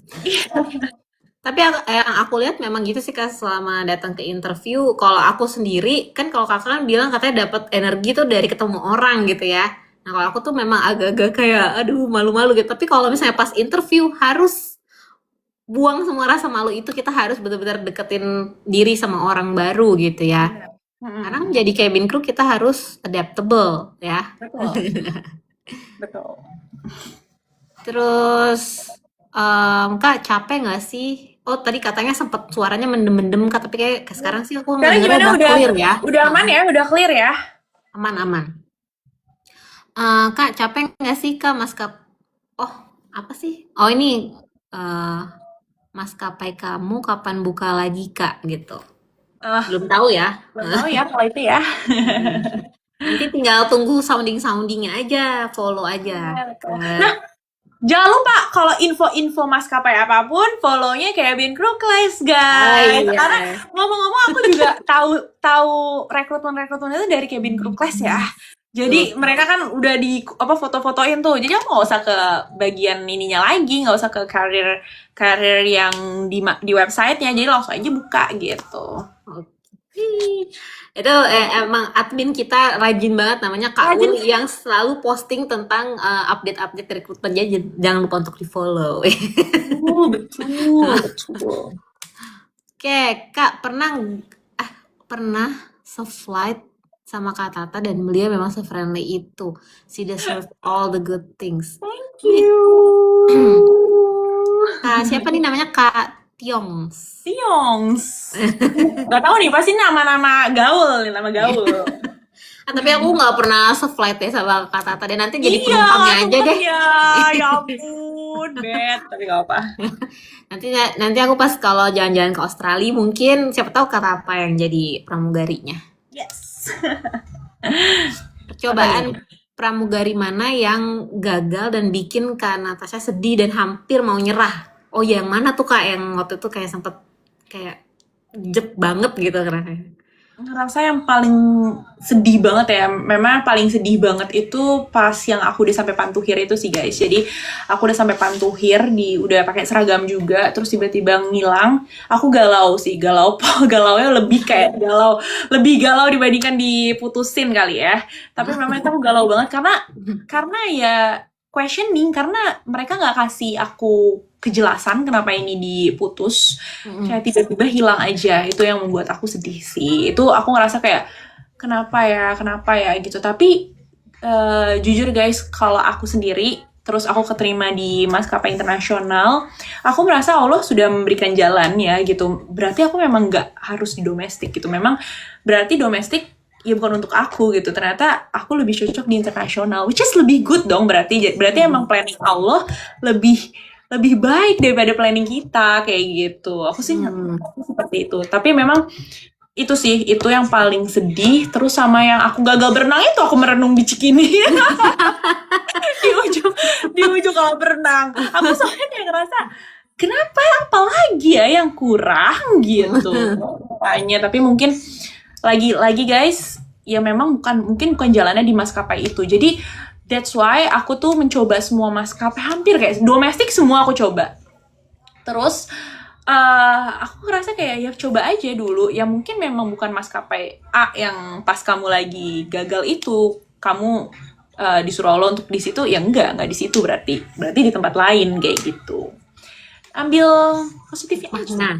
A: Tapi yang aku lihat memang gitu sih Kak selama datang ke interview. Kalau aku sendiri kan kalau kakak kan bilang katanya dapat energi tuh dari ketemu orang gitu ya. Nah kalau aku tuh memang agak-agak kayak aduh malu-malu gitu. Tapi kalau misalnya pas interview harus buang semua rasa malu itu, kita harus benar-benar deketin diri sama orang baru gitu ya. Karena jadi cabin crew kita harus adaptable ya.
B: Betul.
A: Terus Kak capek nggak sih Oh, tadi katanya sempat suaranya mendem-mendem, Kak, tapi kayak sekarang sih aku
B: Sekarang
A: ngedengarnya
B: gimana?
A: udah
B: Udah
A: clear ya.
B: udah aman ya? Udah clear ya?
A: Aman, aman. Kak, capek nggak sih, Kak, oh, apa sih? Oh, ini eh maskapai kamu kapan buka lagi, Kak, gitu.
B: Eh,
A: Belum tahu ya.
B: belum tahu ya kalau itu ya.
A: Hmm. Nanti tinggal tunggu sounding-soundingnya aja, follow aja.
B: Iya, betul.
A: Eh,
B: Nah, jangan lupa kalau info-info maskapai apapun, follow-nya Cabin Crew Class,
A: oh
B: guys.
A: iya.
B: Karena ngomong-ngomong aku juga tahu tahu rekrutmen itu dari Cabin Crew Class ya. Jadi
A: Tuh.
B: mereka kan udah di apa foto-fotoin tuh. Jadi aku nggak usah ke bagian ininya lagi, nggak usah ke karir yang di websitenya. Jadi langsung aja buka gitu.
A: Oke. Itu emang admin kita rajin banget namanya Kak
B: Rajin.
A: Ul yang selalu posting tentang update-update rekrutmen. Jadi jangan lupa untuk di-follow.
B: Betul, betul.
A: Oke, Kak, pernah se-flight sama Kak Tata dan beliau memang se-friendly itu. She deserves all the good things.
B: Thank
A: Ini
B: you.
A: Kak, siapa nih namanya Kak Tiongs?
B: Tiongs. Gak tahu nih, pasti nama gaul, nama gaul.
A: Tapi aku nggak pernah se-flight ya sama Kak Tata dan nanti jadi
B: Iya,
A: penumpangnya aja deh.
B: temennya. Ya ampun, bet. Tapi gak apa.
A: Nanti aku pas kalau jalan-jalan ke Australia mungkin siapa tahu kata apa yang jadi pramugarinya.
B: Yes.
A: Percobaan pramugari mana yang gagal dan bikin Kak Natasha sedih dan hampir mau nyerah? Oh, yang mana tuh Kak yang waktu itu kayak sempet kayak jep banget gitu rasanya.
B: Ngerasa yang paling sedih banget ya, memang paling sedih banget itu pas yang aku udah sampai Pantuhir itu sih guys. Jadi aku udah sampai Pantuhir, udah pakai seragam juga, terus tiba-tiba ngilang. Aku galau sih, galaunya lebih galau dibandingkan diputusin kali ya. Tapi memang itu aku galau banget karena ya questioning, karena mereka nggak kasih aku kejelasan kenapa ini diputus. Kayak tiba-tiba hilang aja. Itu yang membuat aku sedih sih. Itu aku ngerasa kayak kenapa ya gitu. Tapi jujur guys, kalau aku sendiri terus aku keterima di maskapai internasional, aku merasa Allah sudah memberikan jalan ya gitu. Berarti aku memang nggak harus di domestik gitu. Memang berarti domestik ya bukan untuk aku gitu. Ternyata aku lebih cocok di internasional, which is lebih good dong. Berarti emang planning Allah lebih baik daripada planning kita kayak gitu. Aku sih seperti itu. Tapi memang itu sih, itu yang paling sedih. Terus sama yang aku gagal berenang itu, aku merenung di Cikini. di ujung kolam berenang. Aku soalnya ngerasa kenapa apalagi ya yang kurang gitu. Makanya, tapi mungkin lagi guys, ya memang bukan jalannya di maskapai itu. Jadi that's why aku tuh mencoba semua maskapai, hampir kayak domestik semua aku coba. Terus aku ngerasa kayak ya coba aja dulu. Ya mungkin memang bukan maskapai A yang pas kamu lagi gagal itu kamu disuruh Allah untuk di situ, ya enggak di situ, berarti di tempat lain kayak gitu. Ambil positifnya aja.
A: Nah,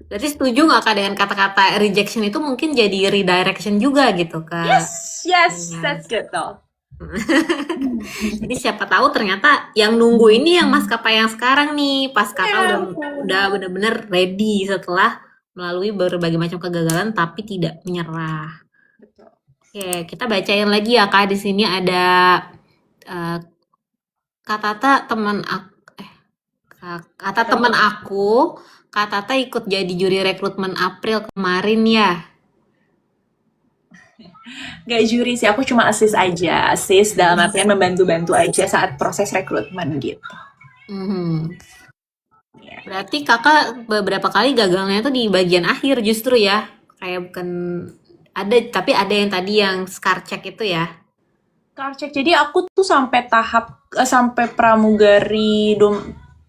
A: berarti setuju nggak Kak dengan kata-kata rejection itu mungkin jadi redirection juga gitu Kak?
B: Yes, that's good though.
A: Jadi siapa tahu ternyata yang nunggu ini yang maskapai yang sekarang nih, pas Kakak udah bener-bener ready setelah melalui berbagai macam kegagalan tapi tidak menyerah.
B: Betul.
A: Oke, kita bacain lagi ya Kak. Di sini ada Kak Tata teman aku, Kak Tata ikut jadi juri rekrutmen April kemarin ya.
B: Gak juri sih, aku cuma assist dalam artian membantu-bantu aja saat proses rekrutmen gitu.
A: Berarti kakak beberapa kali gagalnya tuh di bagian akhir justru ya, kayak bukan tapi ada yang tadi yang scar check itu ya.
B: Scar check, jadi aku tuh sampai sampai pramugari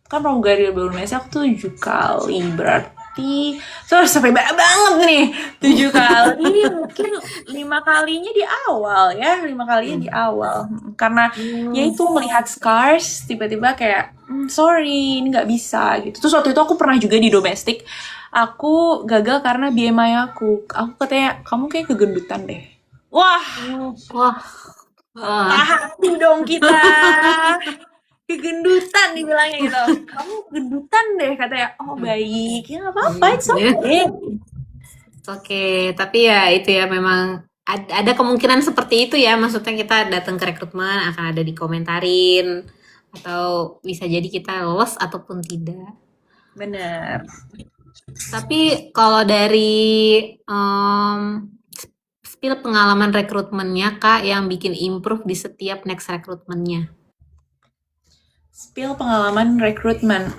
B: pramugari Indonesia aku tuh 7 kali, berarti sampai banyak banget nih 7 kali. Mungkin 5 kalinya di awal ya, 5 kalinya di awal karena yaitu melihat scars tiba-tiba kayak sorry ini nggak bisa gitu. Terus waktu itu aku pernah juga di domestik, aku gagal karena BMI aku katanya kamu kayak kegendutan deh. Wah, hati dong kita. Kegendutan dibilangnya gitu. Kamu gendutan deh katanya. Oh baik, ya nggak apa-apa, it's
A: Iya.
B: okay.
A: Oke, tapi ya itu ya memang ada kemungkinan seperti itu ya. Maksudnya kita datang ke rekrutmen akan ada dikomentarin atau bisa jadi kita lolos ataupun tidak.
B: Bener.
A: Tapi kalau dari spill pengalaman rekrutmennya Kak yang bikin improve di setiap next rekrutmennya.
B: Spill pengalaman rekrutmen.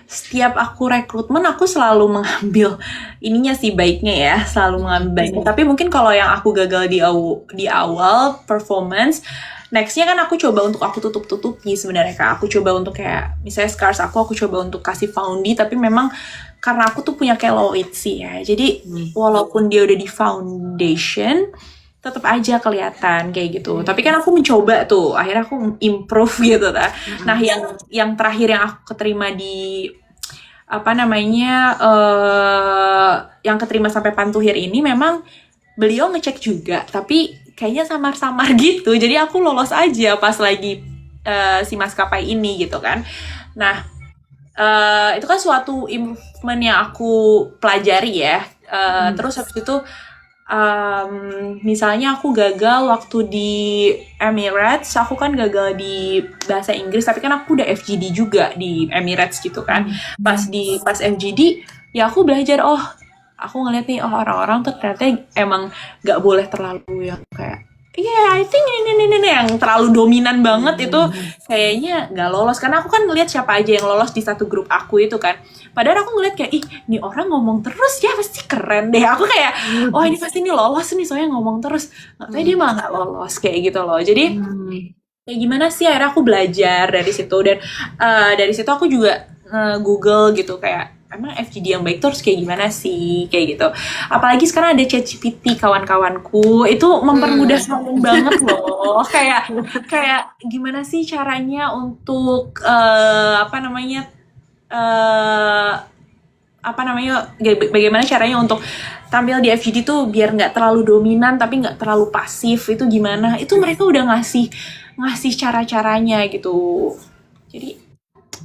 B: Setiap aku rekrutmen aku selalu mengambil ininya sih baiknya ya, selalu mengambil baiknya. Tapi mungkin kalau yang aku gagal di awal performance, nextnya kan aku coba untuk aku tutup-tutupi sebenarnya Kak. Aku coba untuk kayak misalnya scars aku coba untuk kasih foundie, tapi memang karena aku tuh punya keloid sih ya. Jadi walaupun dia udah di foundation, tetap aja kelihatan kayak gitu. Tapi kan aku mencoba tuh, akhirnya aku improve gitu ta. Nah, yang terakhir yang aku keterima di apa namanya yang keterima sampai pantuhir ini memang beliau ngecek juga, tapi kayaknya samar-samar gitu. Jadi aku lolos aja pas lagi si maskapai ini gitu kan. Nah, itu kan suatu improvement yang aku pelajari ya. Terus habis itu misalnya aku gagal waktu di Emirates, aku kan gagal di bahasa Inggris, tapi kan aku udah FGD juga di Emirates gitu kan. Pas FGD, ya aku belajar, aku ngeliat nih, orang-orang tuh ternyata emang gak boleh terlalu yang kayak I think ini yang terlalu dominan banget itu kayaknya nggak lolos. Karena aku kan ngeliat siapa aja yang lolos di satu grup aku itu kan. Padahal aku ngeliat kayak, ini orang ngomong terus ya pasti keren deh. Aku kayak, ini pasti ini lolos nih soalnya ngomong terus. Nggak tahu dia malah nggak lolos kayak gitu loh. Jadi kayak gimana sih akhirnya aku belajar dari situ. Dan dari situ aku juga Google gitu kayak, emang FGD yang baik tuh harus kayak gimana sih kayak gitu. Apalagi sekarang ada ChatGPT kawan-kawanku itu mempermudah banget loh. kayak gimana sih caranya untuk bagaimana caranya untuk tampil di FGD tuh biar nggak terlalu dominan tapi nggak terlalu pasif, itu gimana, itu mereka udah ngasih cara-caranya gitu. Jadi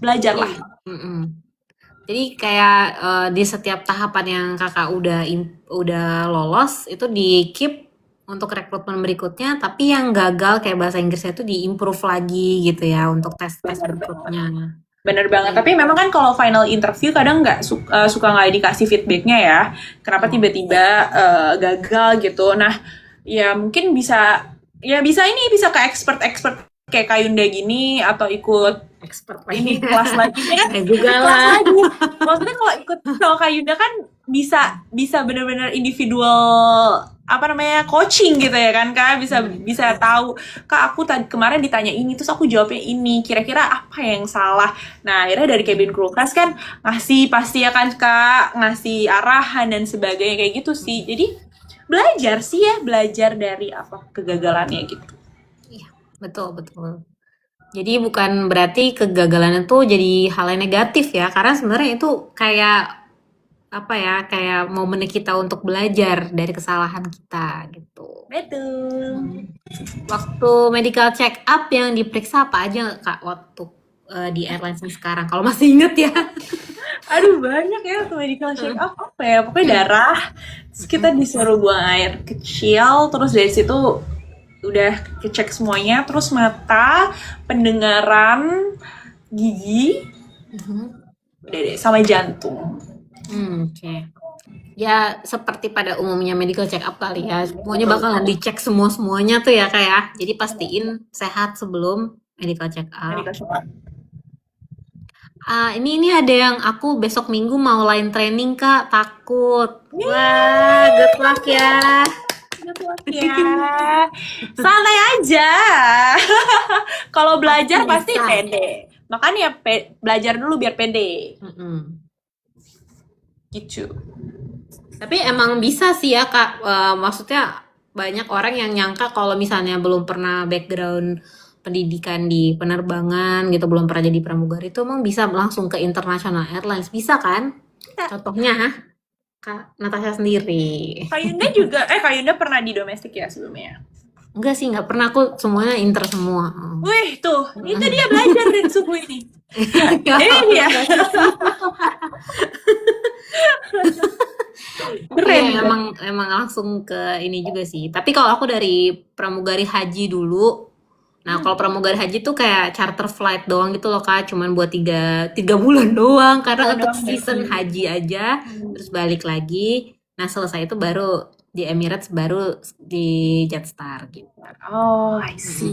B: belajarlah.
A: Jadi kayak di setiap tahapan yang kakak udah lolos itu di keep untuk rekrutmen berikutnya, tapi yang gagal kayak bahasa Inggrisnya itu di improve lagi gitu ya untuk tes berikutnya.
B: Bener banget, tapi memang kan kalau final interview kadang nggak suka nggak dikasih feedbacknya ya, kenapa tiba-tiba gagal gitu. Nah, ya mungkin bisa ke expert kayak Kayunda gini atau ikut
A: Expert
B: ini kelas lagi kan
A: juga lah.
B: Maksudnya kalau ikut sama Kayunda kan bisa benar-benar individual coaching gitu ya kan Kak, bisa tahu Kak, aku tadi kemarin ditanya ini terus aku jawabnya ini, kira-kira apa yang salah. Nah, akhirnya dari cabin crew class kan ngasih pasti ya kan Kak, ngasih arahan dan sebagainya kayak gitu sih. Jadi belajar dari kegagalannya gitu.
A: Iya, betul. Jadi bukan berarti kegagalan itu jadi hal yang negatif ya, karena sebenarnya itu kayak kayak momen kita untuk belajar dari kesalahan kita gitu.
B: Betul.
A: Waktu medical check up yang diperiksa apa aja Kak waktu di airlines sekarang? Kalau masih inget ya.
B: Aduh, banyak ya waktu medical check up, pokoknya darah, terus kita disuruh buang air kecil, terus dari situ udah kecek semuanya, terus mata, pendengaran, gigi, udah deh, sama jantung.
A: Oke. Ya seperti pada umumnya medical check up kali ya, semuanya bakalan dicek semuanya tuh ya Kak ya. Jadi pastiin sehat sebelum medical check up. Ini ada yang aku besok minggu mau line training Kak, takut. Wah, good luck ya.
B: Santai aja. Kalau belajar pasti pede. Makanya belajar dulu biar pede. Gitu.
A: Tapi emang bisa sih ya Kak. Maksudnya banyak orang yang nyangka kalau misalnya belum pernah background pendidikan di penerbangan gitu, belum pernah jadi pramugari, itu emang bisa langsung ke International Airlines, bisa kan? Contohnya Kak Natasha sendiri.
B: Kayunda juga, Kayunda pernah di domestik ya sebelumnya?
A: Enggak sih, nggak pernah, aku semuanya inter semua.
B: Wih, tuh, itu dia belajar dari suku ini.
A: Ya,
B: Iya,
A: enggak sih.
B: keren.
A: Iya, emang langsung ke ini juga sih. Tapi kalau aku dari pramugari haji dulu. Nah, kalau pramugari haji tuh kayak charter flight doang gitu loh Kak, cuman buat tiga bulan doang, karena untuk
B: Doang,
A: season haji aja, terus balik lagi. Nah, selesai itu baru di Emirates, baru di Jetstar gitu.
B: Oh, I see.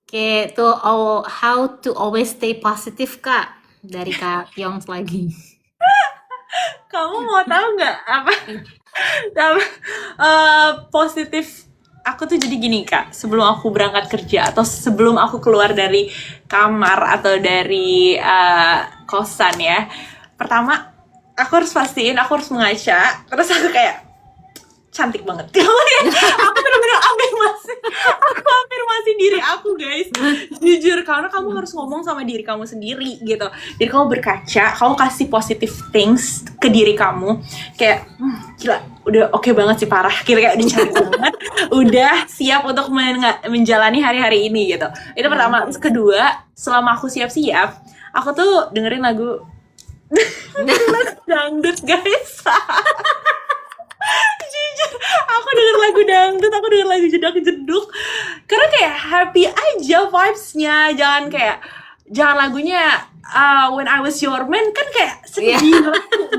A: Oke, tuh how to always stay positive Kak, dari Kak Yongs lagi.
B: Kamu mau tahu nggak apa? Positif. Aku tuh jadi gini Kak, sebelum aku berangkat kerja atau sebelum aku keluar dari kamar atau dari kosan ya, pertama aku harus pastiin aku harus mengaca, terus aku kayak cantik banget. Aku bener-bener afirmasi diri aku guys, jujur, karena kamu harus ngomong sama diri kamu sendiri gitu. Jadi kamu berkaca, kamu kasih positive things ke diri kamu, kayak gila, udah oke banget sih, parah, kayak udah cantik banget, udah siap untuk menjalani hari-hari ini gitu. Itu pertama. Terus kedua, selama aku siap-siap, aku tuh dengerin lagu dangdut guys. Jujur, aku denger lagu dangdut, aku denger lagu jeduk-jeduk, karena kayak happy aja vibes-nya. Jangan lagunya When I Was Your Man, kan kayak sedih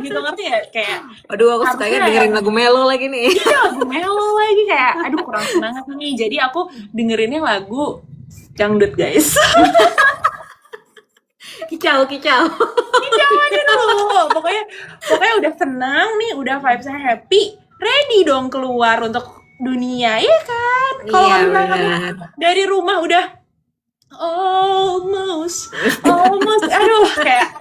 B: gitu, ngerti ya? Kayak
A: Aduh, aku sukanya dengerin lagu melo lagi nih.
B: iya, lagu melo lagi, kayak aduh kurang semangat nih. Jadi aku dengerinnya lagu dangdut guys.
A: Kicau.
B: Kicau aja dulu. Pokoknya udah senang nih, udah vibes-nya happy, ready dong keluar untuk dunia, ya kan? Kalau
A: Iya,
B: misalnya
A: benar.
B: dari rumah udah almost, aduh, kayak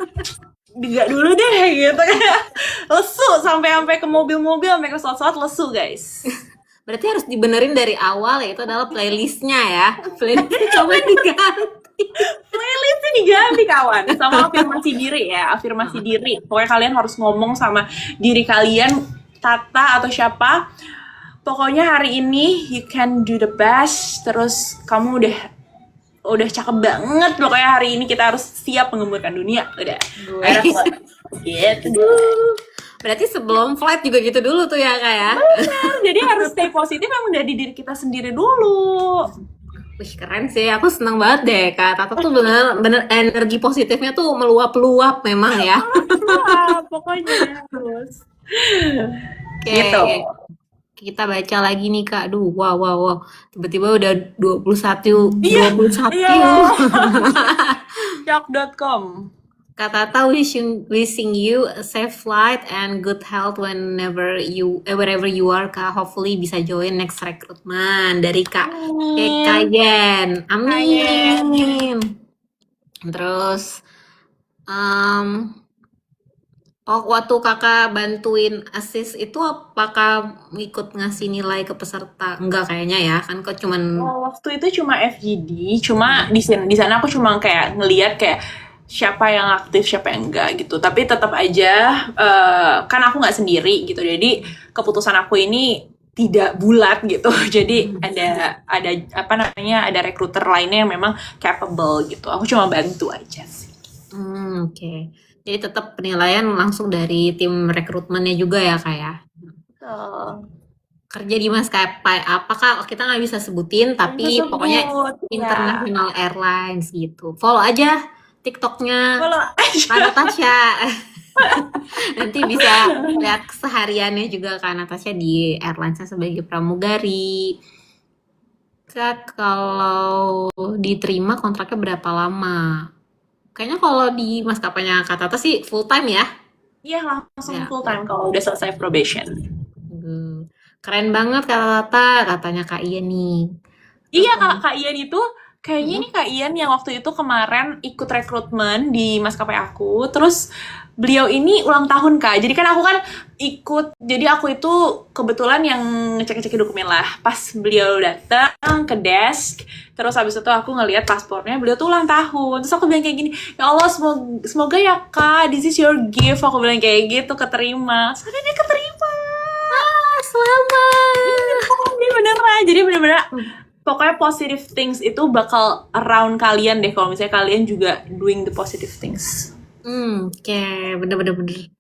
B: digak dulu deh gitu, kayak lesu sampai ke mobil-mobil, sampai ke pesawat lesu guys.
A: Berarti harus dibenerin dari awal ya, itu adalah playlistnya ya. Playlistnya coba diganti.
B: Playlistnya diganti kawan, sama afirmasi diri ya, afirmasi diri. Pokoknya kalian harus ngomong sama diri kalian, Tata atau siapa, pokoknya hari ini you can do the best. Terus kamu udah cakep banget, pokoknya hari ini kita harus siap mengemburkan dunia. Udah gitu.
A: Berarti sebelum flight juga gitu dulu tuh ya Kak ya.
B: Benar, jadi harus stay positif emang dari diri kita sendiri dulu.
A: Wih, keren sih, aku seneng banget deh Kak Tata tuh bener energi positifnya tuh meluap-luap memang ya.
B: Wah, pokoknya terus
A: Oke,
B: gitu.
A: kita baca lagi nih Kak. Duh, wow. Tiba-tiba udah 21.
B: Iya. Shock.com.
A: Kak Tata wishing you a safe flight and good health wherever you are Kak. Hopefully bisa join next recruitment dari Kak Kayen. Amin. Terus waktu kakak bantuin assist itu apakah ikut ngasih nilai ke peserta? Enggak kayaknya ya, kan kok cuman
B: Waktu itu cuma FGD, cuma di sana aku cuma kayak ngelihat kayak siapa yang aktif, siapa yang enggak gitu. Tapi tetap aja kan aku nggak sendiri gitu. Jadi keputusan aku ini tidak bulat gitu. Jadi ada apa namanya, ada recruiter lainnya yang memang capable gitu. Aku cuma bantu aja sih.
A: Oke. Jadi tetap penilaian langsung dari tim rekrutmennya juga ya Kak ya. Kerja di maskapai apakah kita nggak bisa sebutin, tapi pokoknya International Airlines gitu. Follow aja TikToknya Kak Natasha. Nanti bisa lihat kesehariannya juga Kak Natasha di airlinesnya sebagai pramugari. Kak, kalau diterima kontraknya berapa lama? Kayaknya kalau di maskapainya Kak Tata sih full time ya?
B: Iya, langsung full time kalau udah selesai probation.
A: Keren banget Kak Tata, katanya Kak Ian nih.
B: Iya, Kak Ian itu kayaknya ini Kak Ian yang waktu itu kemarin ikut rekrutmen di maskapai aku. Terus beliau ini ulang tahun Kak. Jadi kan aku kan ikut, jadi aku itu kebetulan yang ngecek-ngecek dokumen lah. Pas beliau datang ke desk, terus habis itu aku ngelihat paspornya, beliau tuh ulang tahun. Terus aku bilang kayak gini, ya Allah semoga ya Kak, this is your gift. Aku bilang kayak gitu, keterima. Soalnya dia keterima.
A: Selamat.
B: Jadi bener-bener pokoknya positive things itu bakal around kalian deh kalau misalnya kalian juga doing the positive things.
A: Oke, bener-bener bener.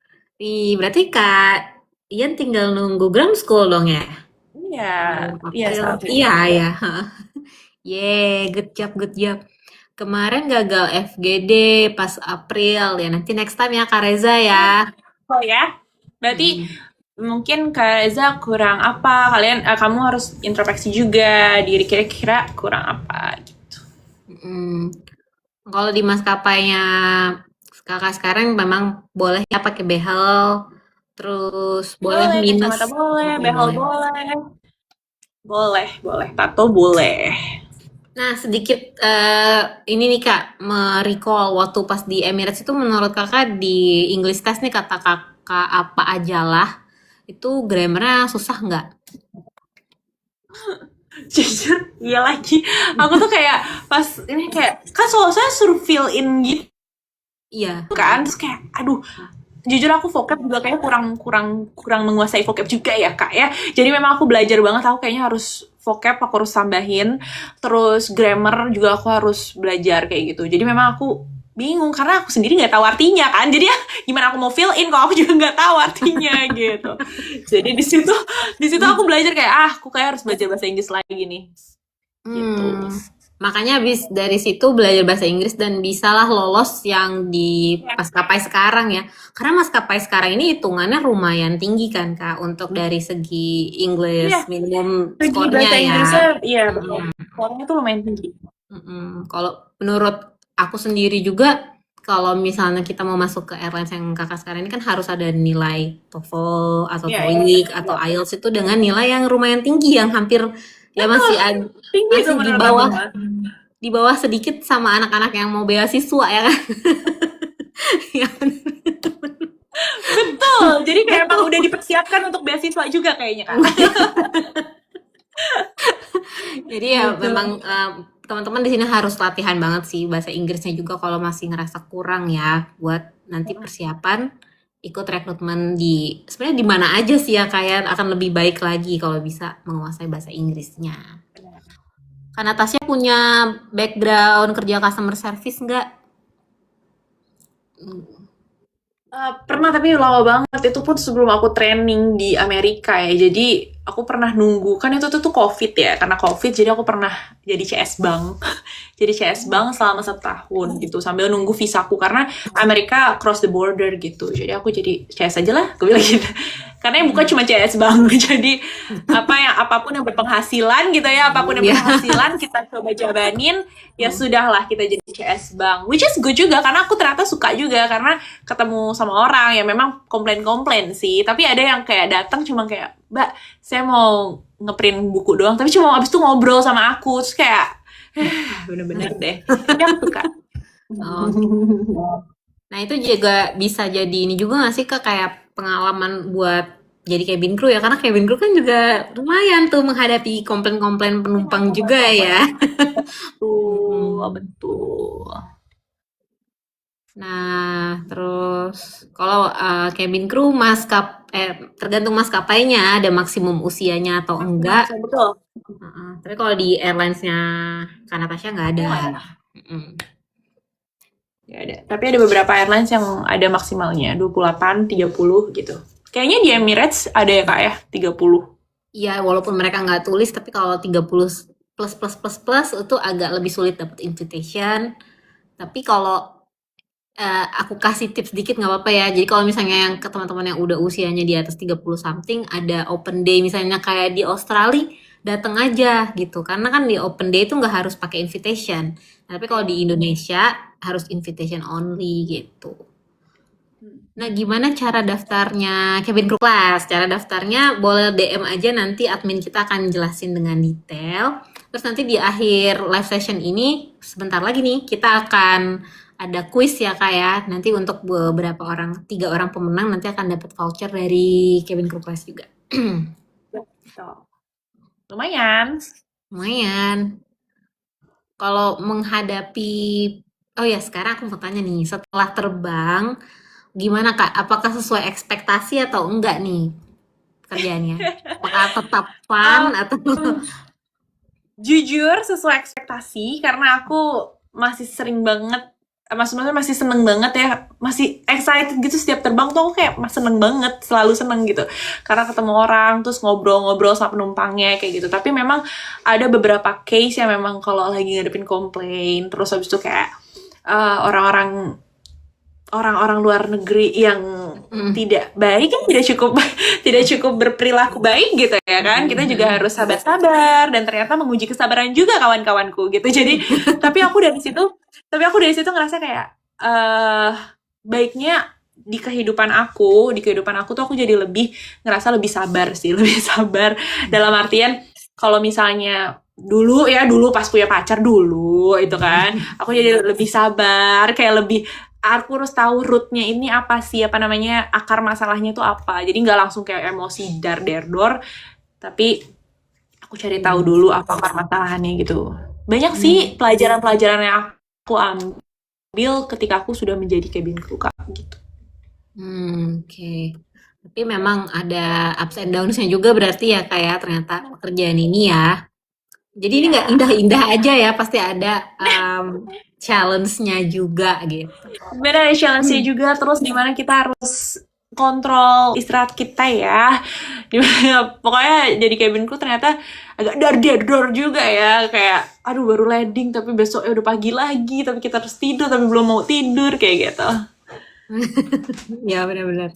A: Berarti Kak Ian tinggal nunggu gram school dong ya?
B: Iya, iya
A: April.
B: saat
A: Iya,
B: itu.
A: ya. Yeay, good job, good job. Kemarin gagal FGD pas April ya. Nanti next time ya Kak Reza ya.
B: Oh ya, berarti
A: Mm,
B: mungkin Kak Reza kurang apa? Kamu harus introspeksi juga diri kira-kira kurang apa gitu.
A: mm. Kalau di maskapainya kakak sekarang memang boleh ya pakai behel, terus boleh
B: Boleh,
A: minus.
B: kacamata boleh, behel
A: Boleh.
B: boleh. Boleh, boleh. Tato boleh.
A: Nah, sedikit ini nih Kak, merecall waktu pas di Emirates itu menurut Kakak di English test nih kata Kakak apa aja lah, itu grammarnya susah nggak?
B: Jujur, iya lagi. Aku tuh kayak pas ini kayak kan soalnya saya suruh fill in gitu
A: Iya,
B: kan, terus kayak aduh, jujur aku vocab juga kayak kurang kurang kurang menguasai vocab juga ya kak ya. Jadi memang aku belajar banget, aku kayaknya harus vocab aku harus tambahin, terus grammar juga aku harus belajar kayak gitu. Jadi memang aku bingung karena aku sendiri nggak tahu artinya kan, jadi ya gimana aku mau fill in kalau aku juga nggak tahu artinya gitu. Jadi di situ aku belajar kayak aku kayak harus belajar bahasa Inggris lagi nih gitu.
A: makanya habis dari situ belajar bahasa Inggris dan bisalah lolos yang di maskapai sekarang ya. Karena maskapai sekarang ini hitungannya lumayan tinggi kan Kak untuk dari segi
B: Iya,
A: English minimum
B: segi
A: skornya
B: bahasa
A: ya.
B: Inggrisnya iya betul. Skornya tuh lumayan tinggi.
A: Kalau menurut aku sendiri juga, kalau misalnya kita mau masuk ke airlines yang kakak sekarang ini kan harus ada nilai TOEFL atau
B: Iya, iya,
A: TOEIC
B: iya.
A: atau IELTS itu dengan nilai yang lumayan tinggi yang hampir ya
B: Betul, tinggi tuh
A: masih
B: menurut aku mas.
A: di bawah sedikit sama anak-anak yang mau beasiswa ya kan. Ya,
B: Betul, jadi kayak emang
A: betul.
B: udah dipersiapkan untuk beasiswa juga kayaknya kak.
A: Jadi ya
B: Gitu.
A: memang teman-teman di sini harus latihan banget sih bahasa Inggrisnya juga kalau masih ngerasa kurang ya buat nanti persiapan ikut rekrutmen di sebenarnya di mana aja sih ya kayak akan lebih baik lagi kalau bisa menguasai bahasa Inggrisnya. Karena Tasya punya background kerja customer service nggak?
B: Pernah tapi lama banget, itu pun sebelum aku training di Amerika ya. Jadi aku pernah nunggu, kan itu tuh COVID ya, karena COVID jadi aku pernah jadi CS Bank. Jadi CS Bank selama 1 tahun gitu, sambil nunggu visaku karena Amerika cross the border gitu. Jadi aku jadi CS aja lah, gue bilang gitu. Karena yang buka cuma CS Bank, jadi apapun yang berpenghasilan gitu ya, apapun yang
A: Iya.
B: berpenghasilan kita coba jabanin, ya sudahlah kita jadi CS Bank. Which is good juga karena aku ternyata suka juga karena ketemu sama orang yang memang komplain-komplain sih, tapi ada yang kayak datang cuma kayak, Mbak, saya mau ngeprint buku doang, tapi cuma abis itu ngobrol sama aku, terus kayak, bener-bener deh, tapi aku suka.
A: Oh, nah itu juga bisa jadi ini juga nggak sih Kak kayak pengalaman buat jadi cabin crew ya karena cabin crew kan juga lumayan tuh menghadapi komplain-komplain penumpang juga ya.
B: Betul,
A: Mm-mm.
B: betul.
A: Nah, terus kalau cabin crew tergantung maskapainya ada maksimum usianya atau enggak.
B: Betul.
A: Tapi kalau di airlinesnya Kanatasha nggak ada. Mm-mm.
B: Ya ada. Tapi ada beberapa airlines yang ada maksimalnya 28, 30 gitu. Kayaknya di Emirates ada ya kak ya 30.
A: Iya, walaupun mereka nggak tulis, tapi kalau 30 plus plus plus plus itu agak lebih sulit dapat invitation. Tapi kalau aku kasih tips dikit nggak apa-apa ya. Jadi kalau misalnya yang ke teman-teman yang udah usianya di atas 30 something, ada open day misalnya kayak di Australia, datang aja gitu. Karena kan di open day itu nggak harus pakai invitation. Tapi kalau di Indonesia harus invitation only gitu. Nah, gimana cara daftarnya cabin crew class? Cara daftarnya boleh DM aja nanti admin kita akan jelasin dengan detail. Terus nanti di akhir live session ini sebentar lagi nih kita akan ada quiz ya Kak ya. Nanti untuk beberapa orang, 3 orang pemenang nanti akan dapat voucher dari cabin crew class juga.
B: Gitu. Lumayan.
A: Lumayan. Kalau menghadapi, oh ya sekarang aku mau tanya nih, setelah terbang, gimana Kak? Apakah sesuai ekspektasi atau enggak nih kerjaannya? Apakah tetap fun
B: Ah,
A: atau
B: Jujur sesuai ekspektasi karena aku masih sering banget maksudnya masih seneng banget ya, masih excited gitu setiap terbang tuh aku kayak seneng banget, selalu seneng gitu karena ketemu orang terus ngobrol-ngobrol sama penumpangnya kayak gitu. Tapi memang ada beberapa case yang memang kalau lagi ngadepin komplain terus habis itu kayak orang-orang orang-orang luar negeri yang tidak baik kan, tidak cukup tidak cukup berperilaku baik gitu ya kan, kita juga harus sabar-sabar dan ternyata menguji kesabaran juga kawan-kawanku gitu. Jadi tapi aku dari situ ngerasa kayak baiknya di kehidupan aku tuh aku jadi lebih ngerasa lebih sabar sih lebih sabar dalam artian kalau misalnya dulu pas punya pacar dulu itu kan aku jadi lebih sabar kayak lebih aku harus tahu rootnya ini apa sih, apa namanya, akar masalahnya tuh apa. Jadi nggak langsung kayak emosi dar der dor, tapi aku cari tahu dulu apa akar masalahnya gitu. Banyak sih pelajaran-pelajaran yang aku ambil ketika aku sudah menjadi cabin crew kak gitu.
A: Oke. Tapi memang ada ups and downs-nya juga berarti ya kayak ternyata pekerjaan ini ya. Jadi ini nggak
B: Ya,
A: indah-indah aja ya, pasti ada challenge-nya juga gitu.
B: benar ada challenge-nya juga, terus dimana kita harus kontrol istirahat kita ya. Dimana pokoknya jadi cabin crew ternyata agak dar juga ya. Kayak aduh baru landing tapi besoknya udah pagi lagi, tapi kita harus tidur tapi belum mau tidur kayak gitu.
A: Ya benar-benar.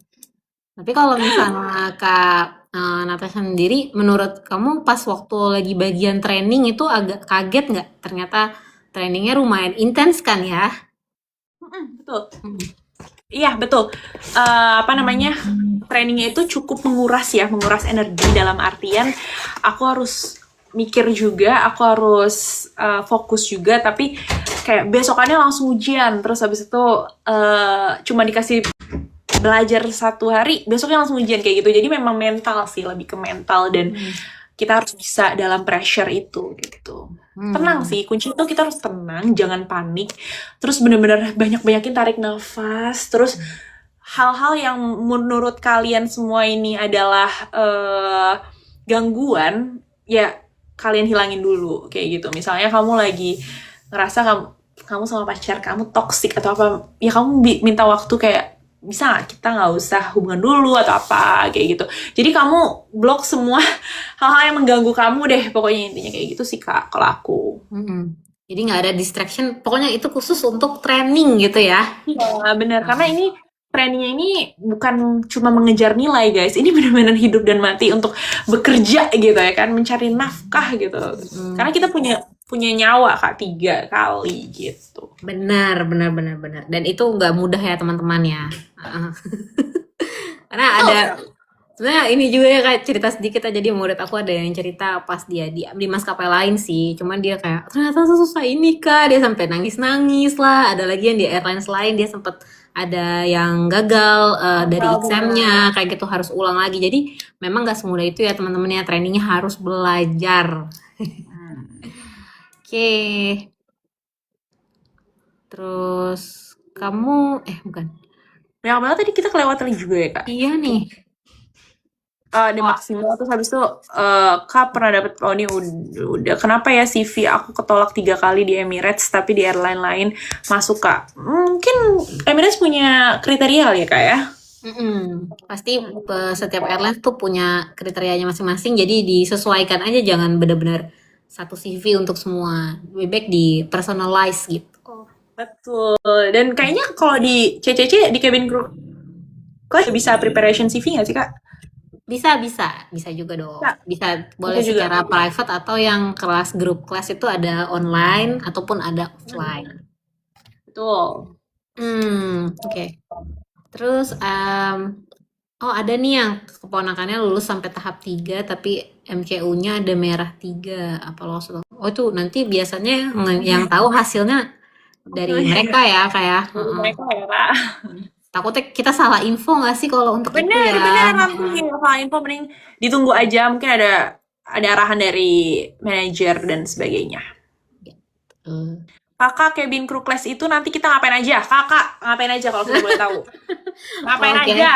A: Tapi kalau misalnya Kak Natasha sendiri, menurut kamu pas waktu lagi bagian training itu agak kaget nggak? Ternyata trainingnya lumayan intens kan ya?
B: Betul.
A: Hmm.
B: Iya, betul. Apa namanya? Trainingnya itu cukup menguras energi dalam artian aku harus mikir juga, aku harus fokus juga, tapi kayak besokannya langsung ujian, terus habis itu cuma dikasih belajar 1 hari, besoknya langsung ujian kayak gitu. Jadi memang mental sih, lebih ke mental dan kita harus bisa dalam pressure itu gitu. Tenang sih, kunci itu kita harus tenang, jangan panik. Terus bener-bener banyak-banyakin tarik nafas. Terus hal-hal yang menurut kalian semua ini adalah gangguan, ya kalian hilangin dulu kayak gitu. Misalnya kamu lagi ngerasa kamu sama pacar kamu toksik atau apa, ya kamu minta waktu kayak bisa nggak kita nggak usah hubungan dulu atau apa kayak gitu. Jadi kamu blok semua hal-hal yang mengganggu kamu deh, pokoknya intinya kayak gitu sih kak kalau aku.
A: Jadi nggak ada distraction, pokoknya itu khusus untuk training gitu ya?
B: Iya benar, karena ini trainingnya ini bukan cuma mengejar nilai guys, ini benar-benar hidup dan mati untuk bekerja gitu ya kan, mencari nafkah gitu. Karena kita punya punya nyawa kak 3 kali gitu.
A: Benar, benar, benar, benar. Dan itu nggak mudah ya teman-teman ya. Karena ada sebenarnya ini juga ya kayak cerita sedikit aja, dia murid aku ada yang cerita pas dia di maskapai lain sih, cuman dia kayak ternyata susah ini kak, dia sampai nangis-nangis lah. Ada lagi yang di airlines lain dia sempat ada yang gagal dari examnya kayak gitu, harus ulang lagi. Jadi memang nggak semudah itu ya teman-teman ya, trainingnya harus belajar. Oke, terus kamu bukan,
B: Banyak banget tadi kita kelewatan juga ya kak.
A: iya nih.
B: Di maksimal terus habis itu kak pernah dapet ini udah kenapa ya CV aku ketolak 3 kali di Emirates tapi di airline lain masuk kak. Mungkin Emirates punya kriteria kali ya kak ya.
A: Pasti setiap airline tuh punya kriterianya masing-masing, jadi disesuaikan aja, jangan benar-benar satu CV untuk semua. Lebih baik di personalize gitu.
B: Betul. Dan kayaknya kalau di CCC di cabin crew kok bisa preparation CV nggak sih kak?
A: Bisa, bisa, bisa juga dong.
B: Bisa.
A: Bisa boleh
B: Bisa juga.
A: secara private atau yang kelas grup kelas itu ada online ataupun ada offline.
B: Betul.
A: Oke. Terus oh ada nih yang keponakannya lulus sampai tahap 3 tapi MCU-nya ada merah 3, apa lolos loh. Oh itu nanti biasanya yang tahu hasilnya dari mereka ya kayak.
B: Dari mereka ya kak.
A: Takutnya kita salah info nggak sih kalau untuk itu
B: Bener, bener
A: ya?
B: nanti kalau info mending ditunggu aja, mungkin ada arahan dari manajer dan sebagainya.
A: Eh,
B: Kakak cabin crew class itu nanti kita ngapain aja? Kakak ngapain aja kalau kita boleh tahu? Ngapain
A: Oke.
B: aja?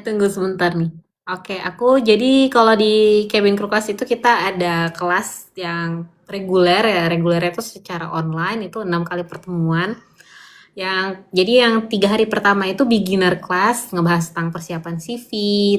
A: Tunggu sebentar nih. Oke, aku jadi kalau di cabin crew class itu kita ada kelas yang reguler ya, regulernya itu secara online itu 6 kali pertemuan. Jadi yang 3 hari pertama itu beginner class, ngebahas tentang persiapan CV,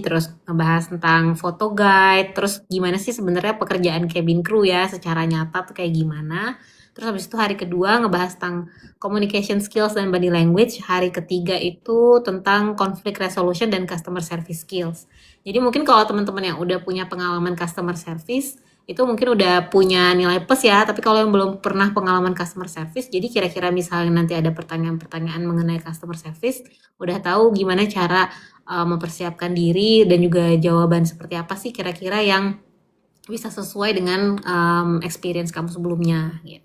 A: terus ngebahas tentang photo guide, terus gimana sih sebenarnya pekerjaan cabin crew ya, secara nyata tuh kayak gimana. Terus habis itu hari kedua ngebahas tentang communication skills dan body language. Hari ketiga itu tentang conflict resolution dan customer service skills. Jadi mungkin kalau teman-teman yang udah punya pengalaman customer service, itu mungkin udah punya nilai plus ya, tapi kalau yang belum pernah pengalaman customer service, jadi kira-kira misalnya nanti ada pertanyaan-pertanyaan mengenai customer service, udah tahu gimana cara mempersiapkan diri dan juga jawaban seperti apa sih kira-kira yang bisa sesuai dengan experience kamu sebelumnya gitu.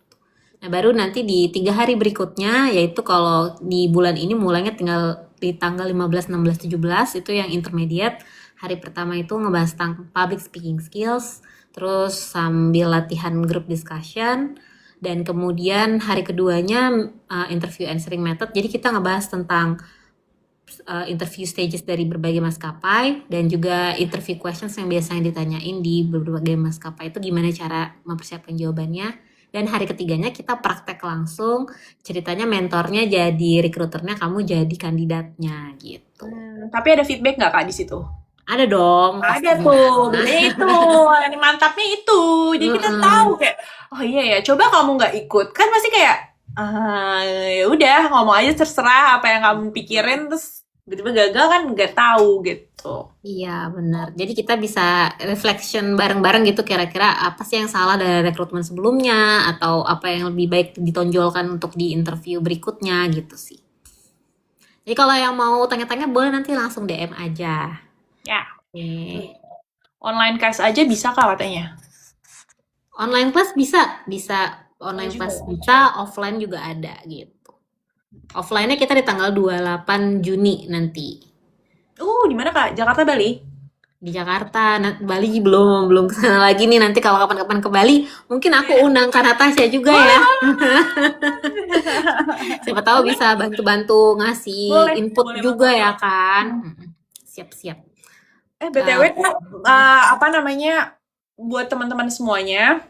A: Nah, baru nanti di 3 hari berikutnya, yaitu kalau di bulan ini mulainya tinggal di tanggal 15, 16, 17, itu yang intermediate. Hari pertama itu ngebahas tentang public speaking skills, terus sambil latihan group discussion, dan kemudian hari keduanya interview answering method. Jadi kita ngebahas tentang interview stages dari berbagai maskapai dan juga interview questions yang biasanya ditanyain di berbagai maskapai itu gimana cara mempersiapkan jawabannya. Dan hari ketiganya kita praktek langsung, ceritanya mentornya jadi recruiternya, kamu jadi kandidatnya gitu.
B: Tapi ada feedback nggak Kak di situ?
A: Ada dong,
B: Ada
A: pastinya.
B: tuh, bedanya itu, ini mantapnya itu. Jadi kita tahu kayak, oh iya ya, coba kamu nggak ikut, kan pasti kayak, ya udah ngomong aja terserah apa yang kamu pikirin, terus tiba-tiba gagal kan nggak tahu gitu.
A: Iya, benar. Jadi kita bisa reflection bareng-bareng gitu kira-kira apa sih yang salah dari rekrutmen sebelumnya atau apa yang lebih baik ditonjolkan untuk di interview berikutnya gitu sih. Jadi kalau yang mau tanya-tanya boleh nanti langsung DM aja.
B: Ya,
A: Oke.
B: online class aja bisa Kak katanya.
A: Online class bisa online
B: Juga
A: class
B: ya.
A: bisa, offline juga ada gitu. Offline-nya kita di tanggal 28 Juni nanti.
B: Di mana Kak? Jakarta, Bali?
A: Di Jakarta. Bali belum kesana lagi nih, nanti kalau kapan-kapan ke Bali mungkin aku undang Kak Natasha juga ya. Siapa tahu bisa bantu-bantu ngasih
B: Boleh,
A: input
B: boleh
A: juga
B: banget.
A: ya kan. Siap-siap.
B: BTW Kak, apa namanya, buat teman-teman semuanya,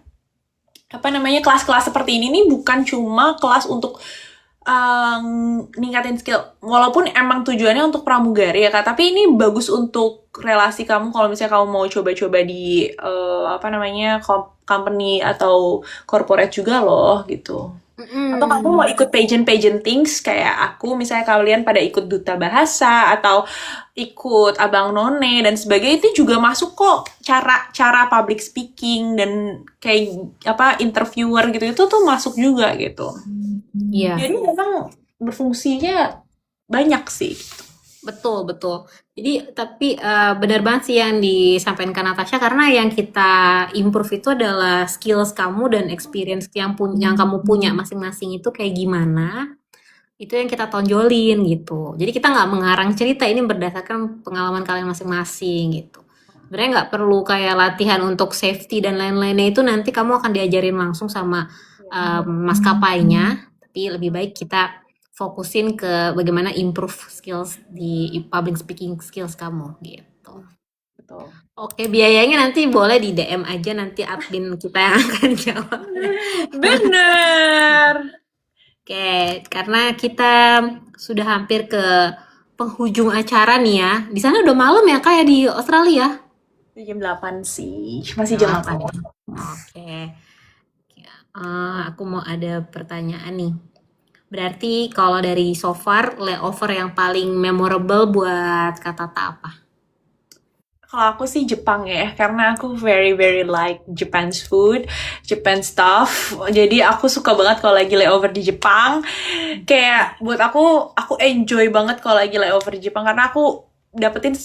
B: apa namanya, kelas-kelas seperti ini nih bukan cuma kelas untuk ningkatin skill, walaupun emang tujuannya untuk pramugari ya Kak, tapi ini bagus untuk relasi kamu kalau misalnya kamu mau coba-coba di apa namanya, company atau corporate juga loh gitu. Atau kamu mau ikut pageant things kayak aku, misalnya kalian pada ikut duta bahasa atau ikut abang none dan sebagainya, itu juga masuk kok, cara public speaking dan kayak apa interviewer gitu, itu tuh masuk juga gitu.
A: Iya.
B: Jadi memang berfungsinya banyak sih.
A: Betul, betul. Jadi tapi benar banget sih yang disampaikan Kak Natasha, karena yang kita improve itu adalah skills kamu dan experience yang kamu punya masing-masing itu kayak gimana. Itu yang kita tonjolin gitu. Jadi kita nggak mengarang cerita, ini berdasarkan pengalaman kalian masing-masing gitu. Sebenarnya nggak perlu kayak latihan untuk safety dan lain-lainnya, itu nanti kamu akan diajarin langsung sama maskapainya. Tapi lebih baik kita fokusin ke bagaimana improve skills di public speaking skills kamu gitu.
B: Betul.
A: Oke, biayanya nanti boleh di DM aja, nanti admin kita yang akan jawab.
B: Bener.
A: Oke, karena kita sudah hampir ke penghujung acara nih ya. Di sana udah malam ya Kak ya di Australia?
B: Jam 8 sih, masih jam 8.
A: Oke. Aku mau ada pertanyaan nih. Berarti kalau dari so far, layover yang paling memorable buat Kak Tata apa?
B: Kalau aku sih Jepang ya, karena aku very very like Japan's food, Japan stuff. Jadi aku suka banget kalau lagi layover di Jepang. Kayak buat aku enjoy banget kalau lagi layover di Jepang karena aku dapetin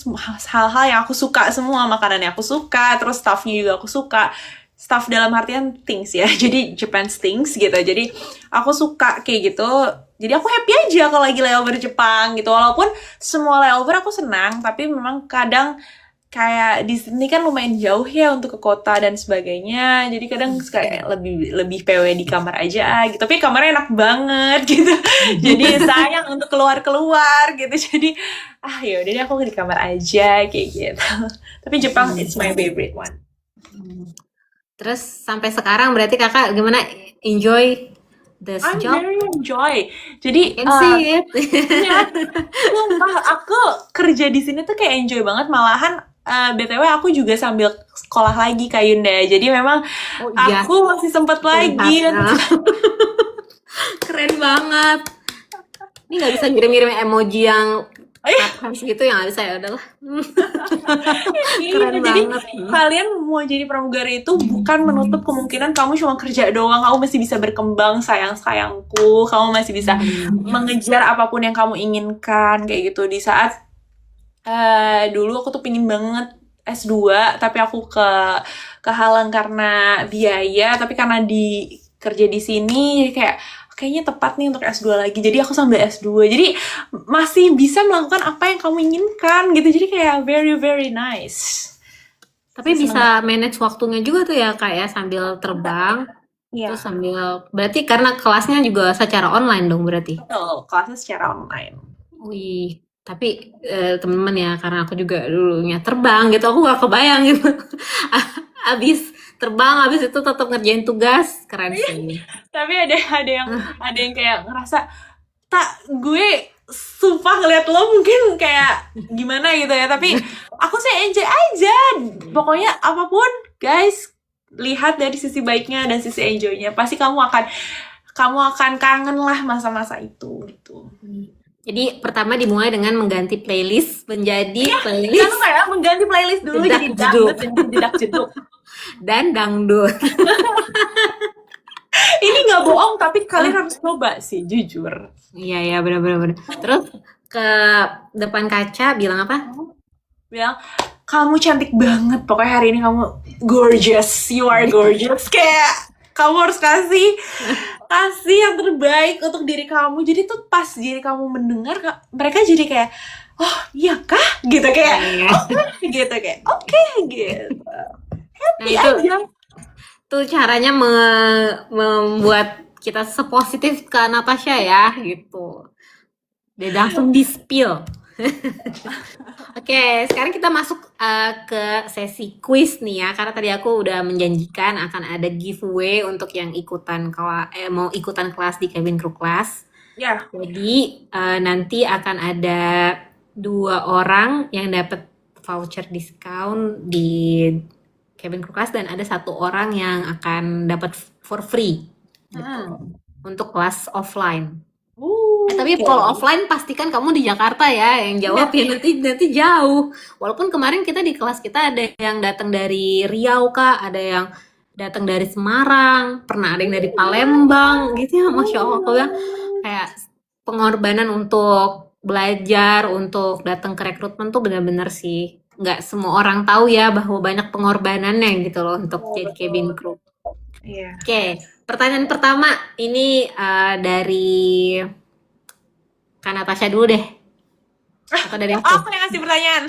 B: hal-hal yang aku suka semua, makanan yang aku suka, terus stuffnya juga aku suka. Stuff dalam artian things ya, jadi Japan's things gitu. Jadi aku suka kayak gitu. Jadi aku happy aja kalau lagi layover Jepang gitu. Walaupun semua layover aku senang, tapi memang kadang kayak di sini kan lumayan jauh ya untuk ke kota dan sebagainya. Jadi kadang kayak lebih lebih PW di kamar aja gitu. Tapi kamarnya enak banget gitu. Jadi sayang untuk keluar-keluar gitu. Jadi ya udah deh aku di kamar aja kayak gitu. Tapi Jepang it's my favorite one.
A: Terus sampai sekarang berarti kakak gimana enjoy this
B: I'm
A: job?
B: very enjoy. Jadi
A: Can see it.
B: ya, sumpah aku kerja di sini tuh kayak enjoy banget. Malahan BTW aku juga sambil sekolah lagi Kak Yunda. Jadi memang
A: Oh iya,
B: aku masih sempat lagi.
A: terlihat. Keren banget. Ini nggak bisa ngirim-ngirim emoji yang harus gitu ya, nggak bisa ya udahlah. Keren
B: Jadi
A: banget.
B: kalian mau jadi pramugari itu bukan menutup kemungkinan kamu cuma kerja doang. Kamu masih bisa berkembang sayang-sayangku. Kamu masih bisa mengejar apapun yang kamu inginkan kayak gitu. Di saat dulu aku tuh pingin banget S2, tapi aku kehalang karena biaya. Tapi karena kerja di sini, jadi kayak kayaknya tepat nih untuk S2 lagi. Jadi aku sambil S2. Jadi masih bisa melakukan apa yang kamu inginkan gitu. Jadi kayak very very nice.
A: Tapi bisa manage waktunya juga tuh ya Kak ya, sambil terbang.
B: Iya.
A: Terus sambil berarti karena kelasnya juga secara online dong berarti.
B: Betul, kelasnya secara online.
A: Wih, tapi temen-temen ya, karena aku juga dulunya terbang gitu, aku gak kebayang gitu. Abis terbang, abis itu tetap ngerjain tugas, keren sih.
B: Tapi ada yang kayak ngerasa gue sumpah ngeliat lo mungkin kayak gimana gitu ya, tapi aku sih enjoy aja. Pokoknya apapun guys, lihat dari sisi baiknya dan sisi enjoynya. Pasti kamu akan kangen lah masa-masa itu gitu.
A: Jadi pertama dimulai dengan mengganti playlist menjadi playlist
B: Kamu kayak mengganti playlist dulu jadi dangdut dan jedak jeduk.
A: dan dangdut.
B: Ini nggak bohong, tapi kalian harus coba sih, jujur.
A: Iya benar. Terus ke depan kaca bilang apa?
B: Bilang, kamu cantik banget. Pokoknya hari ini kamu gorgeous. You are gorgeous. Kayak kamu harus kasih yang terbaik untuk diri kamu. Jadi tuh pas diri kamu mendengar, mereka jadi kayak, oh iya kah? Gitu kayak, gitu kayak, oke, gitu.
A: Nah itu caranya membuat kita sepositif ke Natasha ya gitu. Dia langsung di-spill. Oke, sekarang kita masuk ke sesi quiz nih ya, karena tadi aku udah menjanjikan akan ada giveaway untuk yang mau ikutan kelas di Cabin Crew Class.
B: Ya.
A: Jadi nanti akan ada 2 orang yang dapat voucher diskon di Cabin Crew Class dan ada 1 orang yang akan dapat for free gitu, untuk kelas offline. Tapi kalau offline pastikan kamu di Jakarta ya, yang jawab ya nanti jauh. Walaupun kemarin kita di kelas kita ada yang datang dari Riau Kak, ada yang datang dari Semarang, pernah ada yang dari Palembang gitu ya, Masya Allah. Aku bilang kayak pengorbanan untuk belajar, untuk datang ke rekrutmen tuh benar-benar sih nggak semua orang tahu ya bahwa banyak pengorbanannya gitu loh untuk jadi cabin crew.
B: Iya.
A: Oke, pertanyaan pertama ini dari Kak Natasha dulu deh. Atau dari aku?
B: Aku yang ngasih pertanyaan.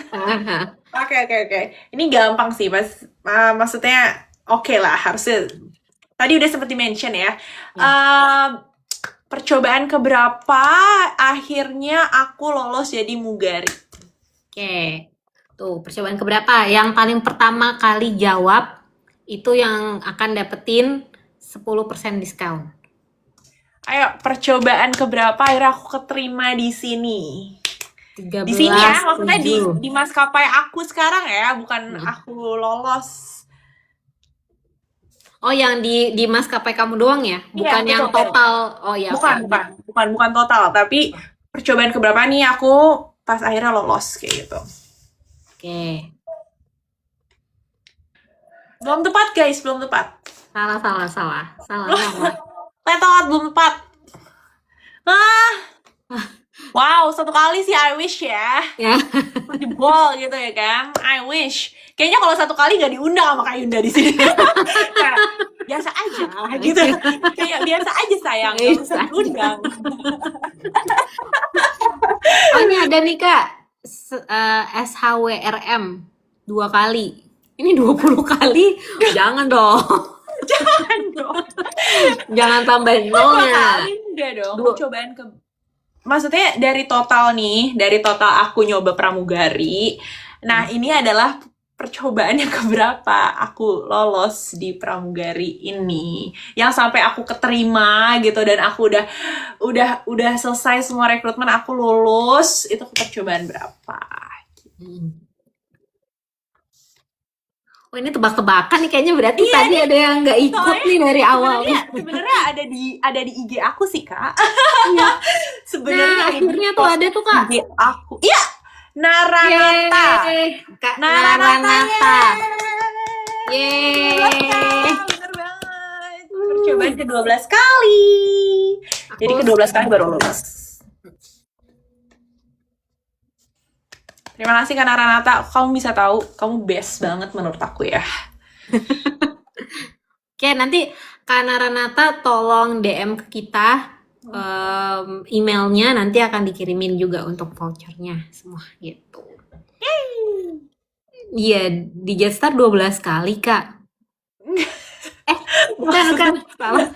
B: Oke. Ini gampang sih, Mas. Maksudnya oke lah, harusnya. Tadi udah sempat di-mention ya. Percobaan keberapa akhirnya aku lolos jadi mugari?
A: Oke. Tuh, percobaan keberapa? Yang paling pertama kali jawab itu yang akan dapetin 10% diskon.
B: Ayo, percobaan keberapa akhirnya aku keterima di sini?
A: 13,
B: di sini ya, maksudnya
A: 7.
B: di maskapai aku sekarang ya, bukan aku lolos.
A: Oh, yang di maskapai kamu doang ya? Bukan
B: Iya,
A: yang
B: betul.
A: total. Oh ya.
B: Bukan total, tapi percobaan keberapa nih aku pas akhirnya lolos kayak gitu.
A: Oke.
B: Belum tepat guys, belum tepat.
A: Salah.
B: Tetot, belum tepat. Wow, 1 kali sih I wish ya.
A: Ya.
B: Jebol gitu ya kan. I wish. Kayaknya kalau 1 kali gak diundang sama Kak Yunda di sini. Kayak biasa aja gitu. Kayak biasa aja sayang, gak usah diundang.
A: Oh, ini ada nih Kak. SHWRM. 2 kali. Ini 20 kali. Jangan dong.
B: Jangan dong.
A: Jangan tambahin
B: 2
A: nolnya.
B: kali enggak dong.
A: Dua.
B: Cobaan ke Maksudnya dari total aku nyoba pramugari. Nah, ini adalah percobaan yang keberapa aku lolos di pramugari ini. Yang sampai aku keterima gitu dan aku udah selesai semua rekrutmen, aku lulus. Itu percobaan berapa?
A: Oh, ini tebak-tebakan nih kayaknya, berarti tadi ada yang nggak ikut nih dari awal.
B: Sebenarnya ada di IG aku sih, Kak.
A: Iya.
B: Sebenarnya
A: Nah, akhirnya tuh ada tuh, Kak.
B: IG aku. Iya, Naranata.
A: Kak Naranata.
B: Yeay. Bener banget. Percobaan ke-12 kali. Jadi ke-12 kali baru lulus. Terima kasih Kak Naranata. Kamu bisa tahu, kamu best banget menurut aku ya.
A: Oke, nanti Kak Naranata tolong DM ke kita. Emailnya nanti akan dikirimin juga untuk vouchernya semua gitu. Iya, di Jetstar 12 kali, Kak. Bukan. Salah.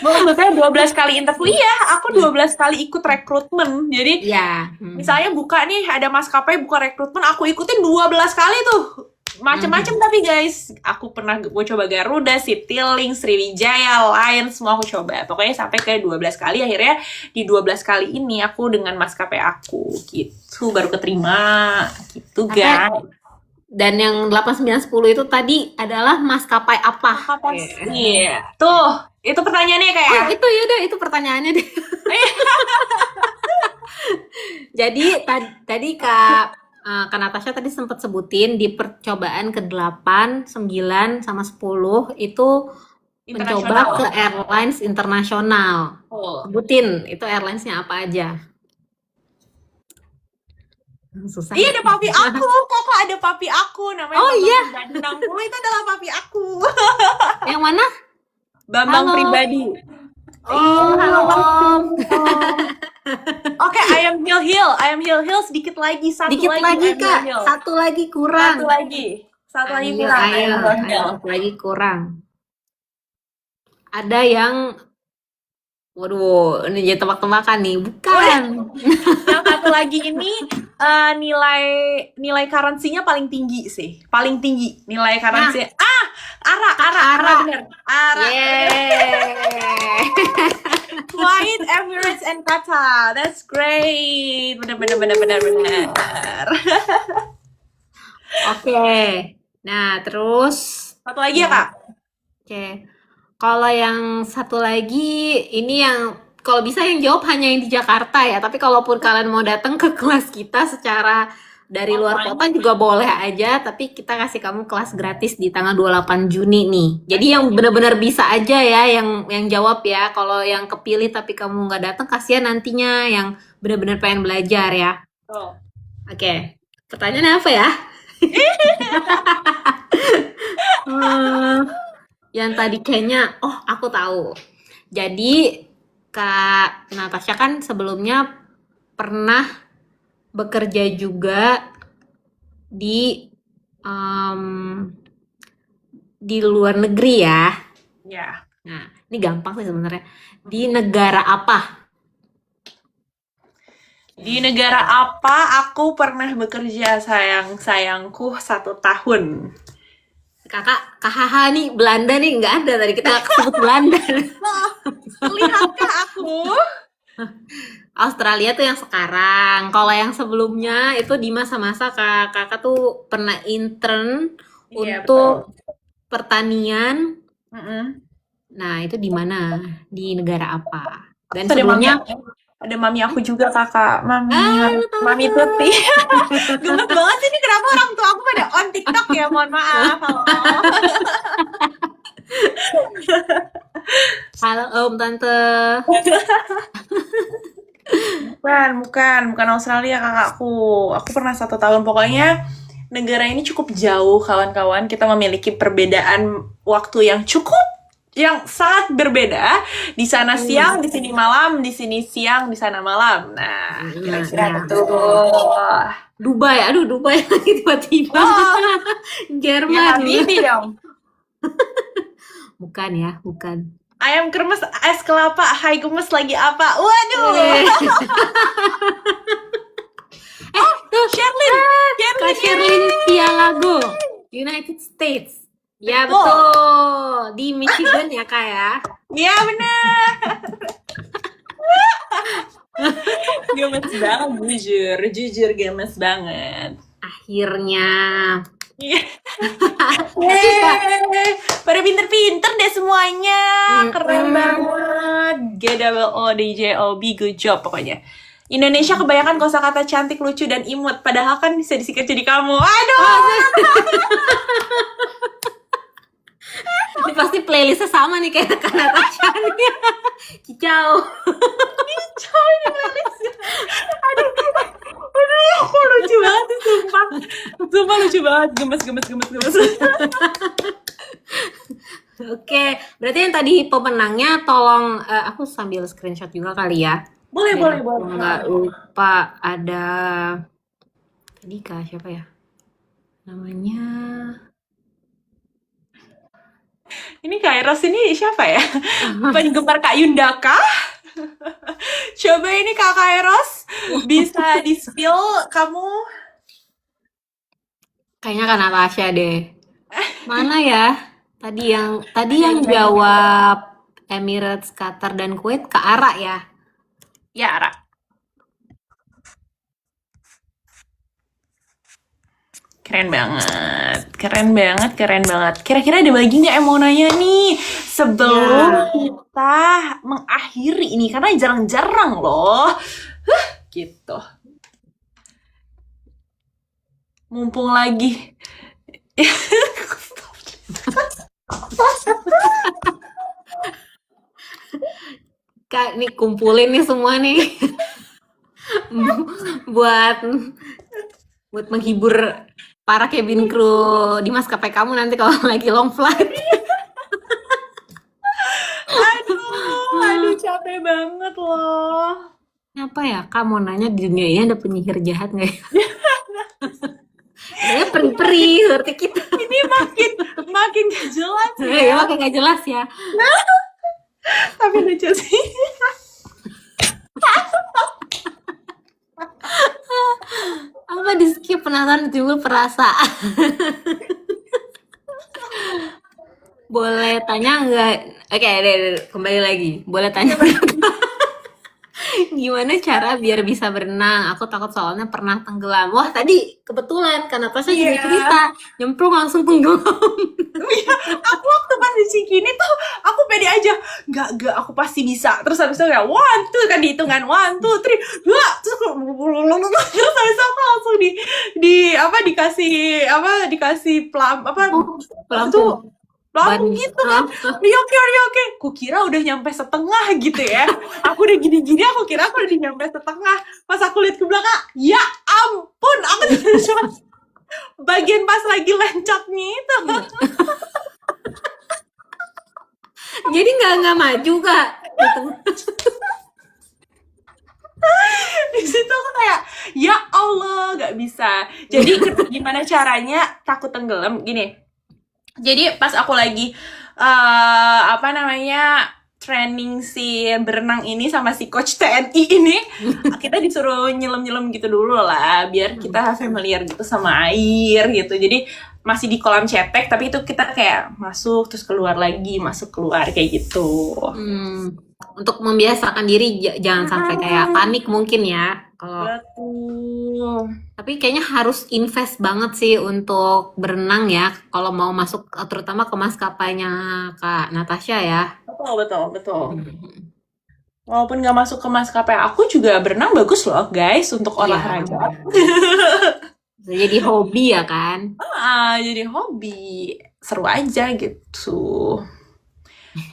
B: Maksudnya 12 kali interview. Iya, aku 12 kali ikut rekrutmen. Jadi,
A: Iya.
B: misalnya buka nih, ada maskapai buka rekrutmen, aku ikutin 12 kali tuh. Macem-macem tapi guys. Aku gue coba Garuda, Citylink, Sriwijaya, Lion, semua aku coba. Pokoknya sampai ke 12 kali. Akhirnya di 12 kali ini aku dengan maskapai aku. Gitu, baru keterima. Gitu, guys.
A: Dan yang 8910 itu tadi adalah maskapai apa?
B: Iya. Tuh, itu pertanyaannya kayak.
A: Oh, itu ya deh, itu pertanyaannya deh. Jadi tadi Kak Natasha tadi sempat sebutin di percobaan ke-8, 9 sama 10 itu mencoba ke airlines internasional. Sebutin itu airlinesnya apa aja? Susah.
B: Iya, ada papi aku. Kakak ada papi aku namanya.
A: Oh iya.
B: 60 itu adalah papi aku.
A: Yang mana?
B: Bambang Pribadi.
A: Oh, halo Om.
B: Oke, I am Hill sedikit lagi, satu
A: lagi Kak. Satu lagi kurang.
B: Satu lagi kurang.
A: Satu lagi kurang. Ada yang waduh, ini jadi tebak-tebakan nih. Bukan.
B: Yang satu lagi ini nilai currency-nya paling tinggi sih. Paling tinggi nilai currency. Ara bener. Ara. Kuwait, Emirates, and Qatar. That's great. Bener.
A: Oke. Nah, terus
B: satu lagi ya, Kak?
A: Oke. Kalau yang satu lagi, ini yang kalau bisa yang jawab hanya yang di Jakarta ya. Tapi kalaupun kalian mau datang ke kelas kita secara dari luar kota juga boleh aja. Tapi kita kasih kamu kelas gratis di tanggal 28 Juni nih. Jadi yang benar-benar bisa aja ya yang jawab ya. Kalau yang kepilih tapi kamu nggak datang, kasihan nantinya yang benar-benar pengen belajar ya. Oke. Pertanyaannya apa ya? Yang tadi kayaknya, aku tahu. Jadi Kak Natasha kan sebelumnya pernah bekerja juga di luar negeri ya.
B: Iya.
A: Nah, ini gampang sih sebenarnya. Di negara apa?
B: Di negara apa aku pernah bekerja sayangku 1 tahun?
A: Kakak, KHH nih Belanda nih nggak ada tadi kita nggak sebut Belanda.
B: Lihatkah aku?
A: Australia tuh yang sekarang. Kalau yang sebelumnya itu di masa-masa kakak tuh pernah intern untuk pertanian. Nah itu di mana? Di negara apa? Dan sebelumnya
B: ada mami aku juga kakak, mami Tuti. Gemes banget sih ini kenapa orang tua aku pada on TikTok ya, mohon maaf.
A: Halo Om Tante.
B: Bukan Australia kakakku. Aku pernah 1 tahun pokoknya. Negara ini cukup jauh kawan-kawan. Kita memiliki perbedaan waktu yang cukup yang sangat berbeda. Di sana siang, di sini malam, di sini siang, di sana malam. Nah, kira-kira
A: Nah,
B: betul.
A: Dubai, aduh Dubai lagi tiba-tiba.
B: Oh, ya
A: Jerman.
B: Habibi dong.
A: Bukan ya, bukan.
B: Ayam kremes, es kelapa, hai gemes lagi apa? Waduh.
A: Tuh,
B: Sherlyn,
A: Kak Sherlyn Tialago, United States. Ya
B: Betul.
A: betul, di Michigan ya Kak ya.
B: Iya bener. Gemes banget, jujur gemes banget.
A: Akhirnya.
B: Iya. Yeay. Pada pinter-pinter deh semuanya. Keren banget. GWODJOB, good job pokoknya. Indonesia kebanyakan kosakata cantik, lucu, dan imut. Padahal kan bisa disingkat jadi kamu. Aduh.
A: Ini pasti playlistnya sama nih kayak Kak Natasha nih. Kicau.
B: Kicau ini playlistnya. Aduh, aku lucu banget sih, sumpah. Sumpah lucu banget. Gemes.
A: Oke, berarti yang tadi pemenangnya tolong aku sambil screenshot juga kali ya.
B: Boleh.
A: Nggak lupa ada tadi Kak siapa ya? Namanya
B: Ini Kak Eros ini siapa ya? Penggemar Kak Yunda kah? Coba ini Kak Eros bisa di-spill kamu.
A: kayaknya Kak Natasha deh. Mana ya? Tadi yang jawab Emirates, Qatar dan Kuwait Kak Ara ya.
B: Ya, Ara. Keren banget. Kira-kira ada lagi nggak yang mau nanya nih? Sebelum kita mengakhiri ini, karena jarang-jarang loh. Gitu. Mumpung lagi.
A: Kak, nih kumpulin nih semua nih. buat menghibur para cabin crew di maskapai kamu nanti kalau lagi long flight.
B: Aduh, capek banget loh.
A: Apa ya? Kak mau nanya di dunia ini ada penyihir jahat nggak ya? Kayaknya peri-peri seperti kita.
B: Ini makin gak jelas ya.
A: Ya, makin nggak jelas ya.
B: Tapi lucu sih.
A: Apa di skip penasaran timbul perasaan. Boleh tanya nggak? Oke, deh, kembali lagi. Boleh tanya gimana cara biar bisa berenang? Aku takut soalnya pernah tenggelam. Wah, tadi kebetulan karena pas saya juga cerita nyemplung langsung tenggelam.
B: Aku waktu pas di Cikini tuh aku pede aja, nggak aku pasti bisa. Terus habis itu kayak 1, 2 kan dihitungan 1, 2, 3, 2 terus aku terus habis itu aku langsung dikasih pelampung gitu kan. Oke. Kukira udah nyampe setengah gitu ya. Aku udah gini-gini, aku kira aku udah nyampe setengah. Pas aku lihat ke belakang, ya ampun, aku cuma bagian pas lagi lencatnya itu.
A: Jadi nggak maju Kak.
B: Di situ aku kayak ya Allah nggak bisa. Jadi gimana caranya takut tenggelam gini. Jadi pas aku lagi training si berenang ini sama si coach TNI ini, kita disuruh nyelam-nyelam gitu dulu lah, biar kita familiar gitu sama air gitu. Jadi masih di kolam cetek, tapi itu kita kayak masuk terus keluar lagi, masuk keluar kayak gitu.
A: Untuk membiasakan diri jangan sampai kayak panik mungkin ya. Kalau
B: Betul.
A: tapi kayaknya harus invest banget sih untuk berenang ya. Kalau mau masuk terutama ke maskapainya Kak Natasha ya.
B: Betul. Walaupun nggak masuk ke maskapai aku juga berenang bagus loh guys untuk olahraga.
A: Jadi hobi ya kan?
B: Jadi hobi seru aja gitu.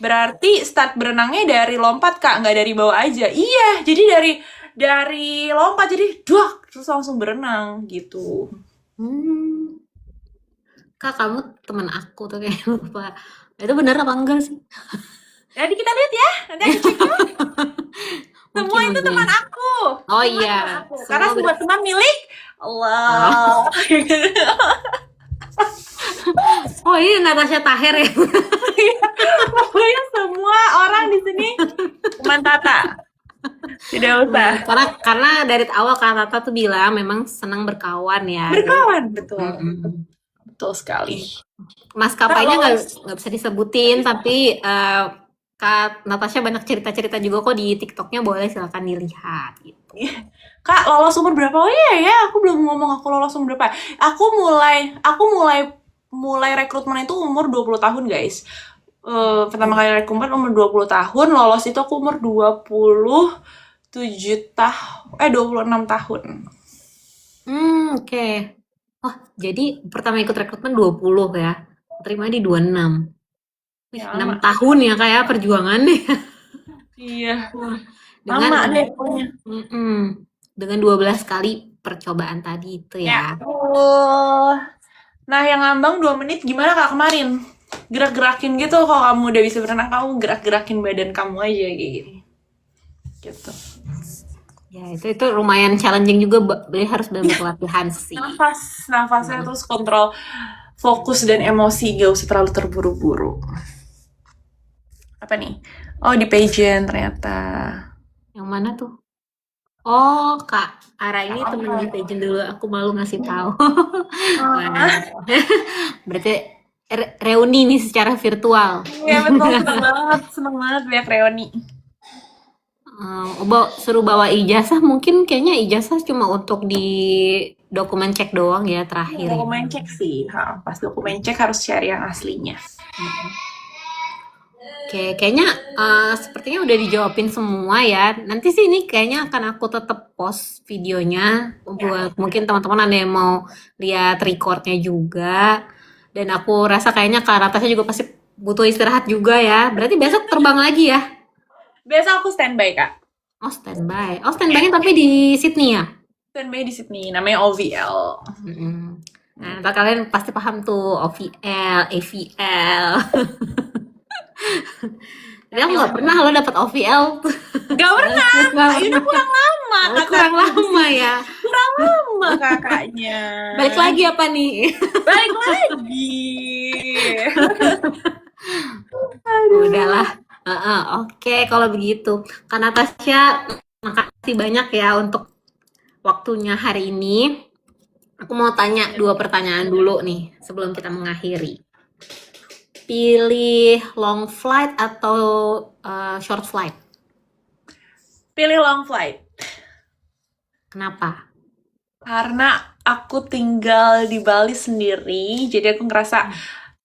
B: Berarti start berenangnya dari lompat Kak, nggak dari bawah aja. Iya, jadi dari lompat jadi duak terus langsung berenang gitu.
A: Kak kamu teman aku tuh kayak lupa Itu benar apa enggak sih?
B: Jadi kita lihat ya, nanti aku cek. Semua itu
A: Mungkin.
B: teman aku.
A: Oh
B: Semua
A: iya,
B: teman aku. Karena
A: semua
B: semua teman milik
A: oh.
B: Allah.
A: Oh ini Natasha Taher ya.
B: Pokoknya semua orang di sini teman Tata. Tidak usah.
A: Karena dari awal Kak Tata tuh bilang memang senang berkawan ya.
B: Berkawan, betul.
A: Mm-mm.
B: Betul sekali.
A: Maskapainya nggak bisa disebutin, tapi Kak Natasha banyak cerita-cerita juga kok di TikToknya, boleh silakan dilihat gitu.
B: Kak, lolos umur berapa? Oh iya ya, aku belum ngomong aku lolos umur berapa. Aku mulai rekrutmen itu umur 20 tahun, guys. Pertama kali rekrutmen umur 20 tahun, lolos itu aku umur 26 tahun.
A: Oke. Oh, jadi pertama ikut rekrutmen 20 ya. Terima di 26. Wih,
B: Ya,
A: 6 tahun ya kayak perjuangannya.
B: Iya.
A: Dengan
B: Lama deh pokoknya.
A: dengan 12 kali percobaan tadi itu ya.
B: Nah, yang ngambang 2 menit gimana Kak kemarin? Gerak-gerakin gitu, kalau kamu udah bisa berenang, kamu gerak-gerakin badan kamu aja kayak gini. Gitu.
A: Ya, itu lumayan challenging juga, harus benar-benar latihan sih.
B: Nafasnya terus kontrol fokus dan emosi, gak usah terlalu terburu-buru. Apa nih? Oh, di pageant ternyata.
A: Yang mana tuh? Oh, Kak Ara ini temen di pageant dulu, aku malu ngasih tahu. Berarti reuni nih secara virtual.
B: Iya betul, seneng banget lihat reuni.
A: Suruh bawa ijazah, mungkin kayaknya ijazah cuma untuk di dokumen cek doang ya terakhir.
B: Dokumen cek sih, pas dokumen cek harus cari yang aslinya.
A: Oke, kayaknya sepertinya udah dijawabin semua ya. Nanti sih ini kayaknya akan aku tetap post videonya buat mungkin teman-teman ada yang mau lihat recordnya juga. Dan aku rasa kayaknya Kak Natasha juga pasti butuh istirahat juga ya. Berarti besok terbang lagi ya?
B: Biasa aku standby, Kak.
A: Oh, standby. Oh, standby-nya tapi di Sydney ya?
B: Standby di Sydney, namanya OVL.
A: Nah, ntar kalian pasti paham tuh OVL, AVL. Tapi aku nggak pernah lo dapet OVL.
B: Gak pernah. Ini kurang lama,
A: kakak. Kurang lama ya.
B: Kurang lama kakaknya.
A: Balik lagi apa nih?
B: Balik lagi.
A: Udahlah. Oke, kalau begitu. Kak Natasha, makasih banyak ya untuk waktunya hari ini. Aku mau tanya 2 pertanyaan dulu nih sebelum kita mengakhiri. Pilih long flight atau short flight?
B: Pilih long flight.
A: Kenapa?
B: Karena aku tinggal di Bali sendiri, jadi aku ngerasa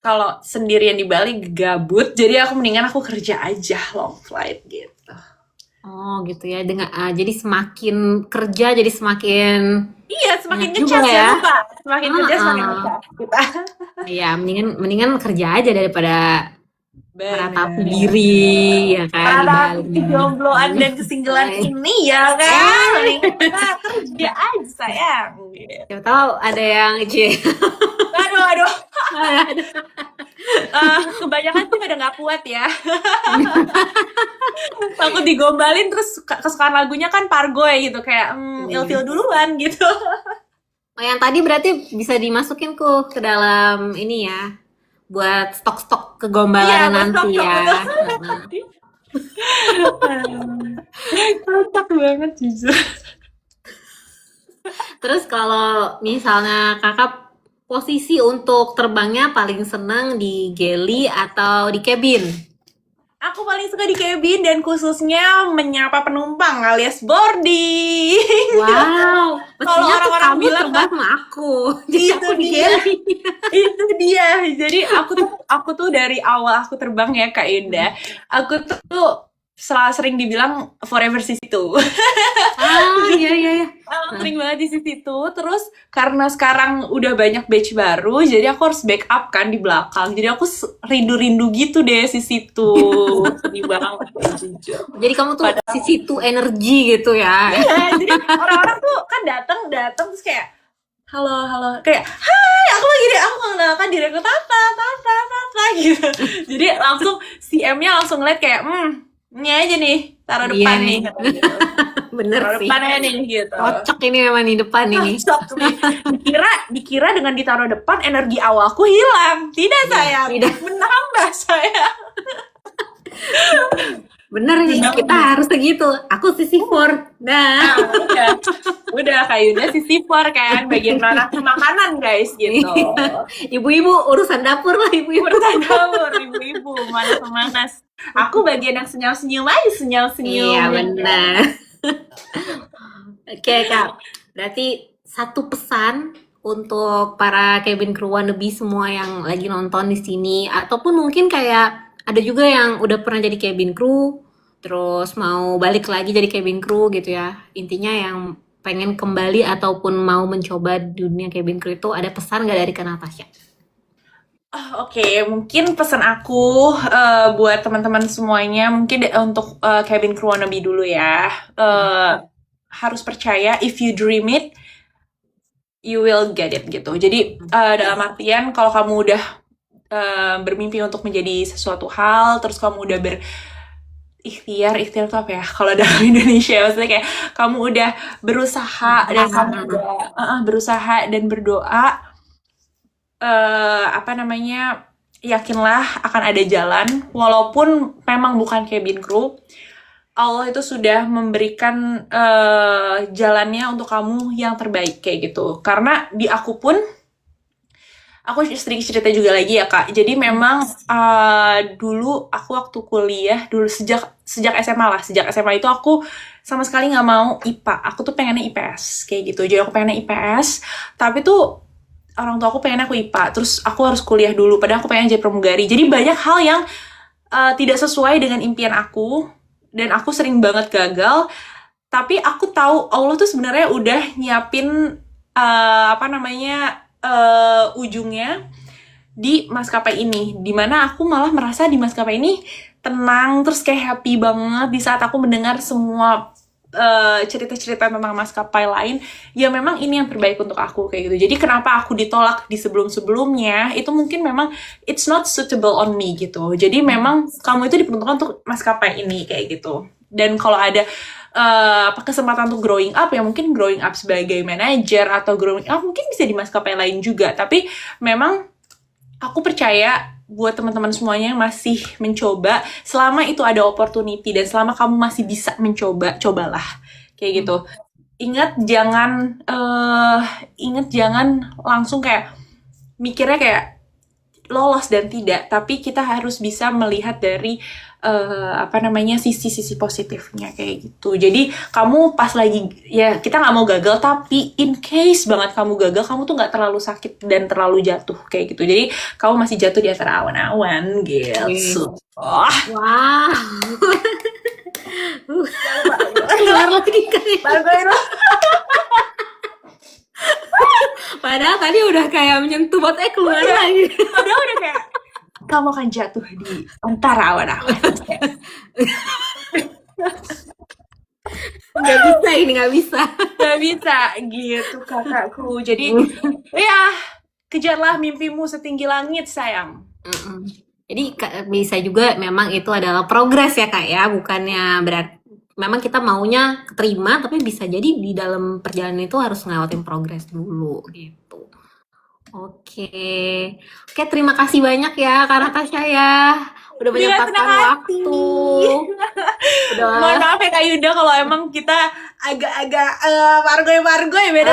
B: kalau sendirian di Bali gabut, jadi aku mendingan aku kerja aja long flight gitu.
A: Oh gitu ya, jadi semakin kerja jadi semakin
B: semakin ngecas ya Pak. Semakin kerja semakin ngecas kita.
A: Iya, mendingan kerja aja daripada meratapi diri ya kan.
B: Meratapi jombloan dan kesinggelan ini ya kan. Mendingan kerja aja sayang.
A: Siapa tahu ada yang
B: Aduh. Kebanyakan sih pada nggak kuat ya. Takut digombalin terus kesukaan lagunya kan Pargoy gitu kayak ilfil duluan gitu.
A: Oh, yang tadi berarti bisa dimasukin ke dalam ini ya, buat stok-stok kegombalan nanti ya.
B: Kocak banget jujur.
A: Terus kalau misalnya kakak posisi untuk terbangnya paling senang di galley atau di cabin?
B: Aku paling suka di cabin dan khususnya menyapa penumpang alias boarding.
A: Wow,
B: kalau orang-orang bilang
A: terbang sama aku.
B: Itu dia. Jadi aku tuh dari awal aku terbang ya Kak Indah, aku tuh sering dibilang forever di situ.
A: Iya.
B: Sering banget di situ. Terus karena sekarang udah banyak batch baru, jadi aku harus backup kan di belakang. Jadi aku rindu-rindu gitu deh di situ. Sedih banget jujur.
A: Jadi kamu tuh di situ energi gitu ya.
B: Iya, jadi orang-orang tuh kan datang terus kayak halo halo, kayak hai aku lagi aku mengenalkan diriku Tata Tata Tata gitu. Jadi langsung si M-nya langsung ngeliat kayak ini aja nih taruh
A: Iya
B: depan
A: nih.
B: nih kata gitu.
A: Bener
B: Taruh
A: sih.
B: depan aja nih gitu.
A: Cocok ini memang di depan ini.
B: Cocok nih. Dikira dengan ditaruh depan energi awalku hilang. Tidak
A: Iya,
B: sayang,
A: tidak.
B: menambah sayang.
A: Bener nih, kita
B: Menambah.
A: harus segitu. Aku sisi 4. Nah.
B: Udah Kak Yunda sisi for kan bagian nasi makanan guys gitu.
A: Ibu-ibu urusan dapur lah ibu-ibu.
B: Urusan dapur ibu-ibu manas-manas. Aku bagian yang senyum-senyum aja senyum-senyum.
A: Iya
B: gitu.
A: benar. Oke Kak, berarti satu pesan untuk para cabin crew wannabe semua yang lagi nonton di sini, ataupun mungkin kayak ada juga yang udah pernah jadi cabin crew, terus mau balik lagi jadi cabin crew gitu ya. Intinya yang pengen kembali ataupun mau mencoba dunia cabin crew itu ada pesan nggak dari Kak Natasha?
B: Oke, mungkin pesan aku buat teman-teman semuanya mungkin untuk cabin crew wannabe dulu ya. Harus percaya if you dream it you will get it gitu. Jadi dalam artian kalau kamu udah bermimpi untuk menjadi sesuatu hal, terus kamu udah ikhtiar itu apa ya? Kalau dalam Indonesia maksudnya kayak kamu udah berusaha dan kamu udah berusaha dan berdoa, apa namanya, yakinlah akan ada jalan, walaupun memang bukan cabin crew. Allah itu sudah memberikan jalannya untuk kamu yang terbaik kayak gitu. Karena di aku pun, aku sedikit cerita juga lagi ya Kak. Jadi memang dulu aku waktu kuliah, dulu sejak SMA lah, sejak SMA itu aku sama sekali nggak mau IPA. Aku tuh pengennya IPS kayak gitu. Jadi aku pengennya IPS, tapi tuh orang tua aku pengen aku IPA. Terus aku harus kuliah dulu, padahal aku pengen jadi pramugari. Jadi banyak hal yang tidak sesuai dengan impian aku. Dan aku sering banget gagal, tapi aku tahu Allah tuh sebenarnya udah nyiapin apa namanya ujungnya di maskapai ini, dimana aku malah merasa di maskapai ini tenang, terus kayak happy banget di saat aku mendengar semua cerita-cerita tentang maskapai lain. Ya memang ini yang terbaik untuk aku kayak gitu. Jadi kenapa aku ditolak di sebelum-sebelumnya itu mungkin memang it's not suitable on me gitu. Jadi memang kamu itu diperuntukkan untuk maskapai ini kayak gitu. Dan kalau ada kesempatan untuk growing up ya mungkin growing up sebagai manager atau growing up mungkin bisa di maskapai lain juga. Tapi memang aku percaya buat teman-teman semuanya yang masih mencoba, selama itu ada opportunity dan selama kamu masih bisa mencoba, cobalah kayak gitu. Ingat jangan langsung kayak mikirnya kayak lolos dan tidak, tapi kita harus bisa melihat dari apa namanya sisi-sisi positifnya kayak gitu. Jadi kamu pas lagi ya kita nggak mau gagal, tapi in case banget kamu gagal, kamu tuh nggak terlalu sakit dan terlalu jatuh kayak gitu. Jadi kamu masih jatuh di antara awan-awan gitu.
A: Wah. Keluar lagi kan. Padahal tadi udah kayak menyentuh banget keluar lagi.
B: Padahal udah kayak kamu akan jatuh di antara awan-awan.
A: Nggak bisa ini, nggak bisa.
B: Nggak bisa gitu kakakku. Jadi ya kejarlah mimpimu setinggi langit sayang.
A: Jadi bisa juga memang itu adalah progres ya Kak ya, bukannya berarti memang kita maunya keterima, tapi bisa jadi di dalam perjalanan itu harus ngelewatin progres dulu gitu. Oke, terima kasih banyak ya Kak Natasha ya, udah menyempatkan waktu.
B: Mohon maaf ya Kak Yuda kalau emang kita agak-agak margoy-margoy beda.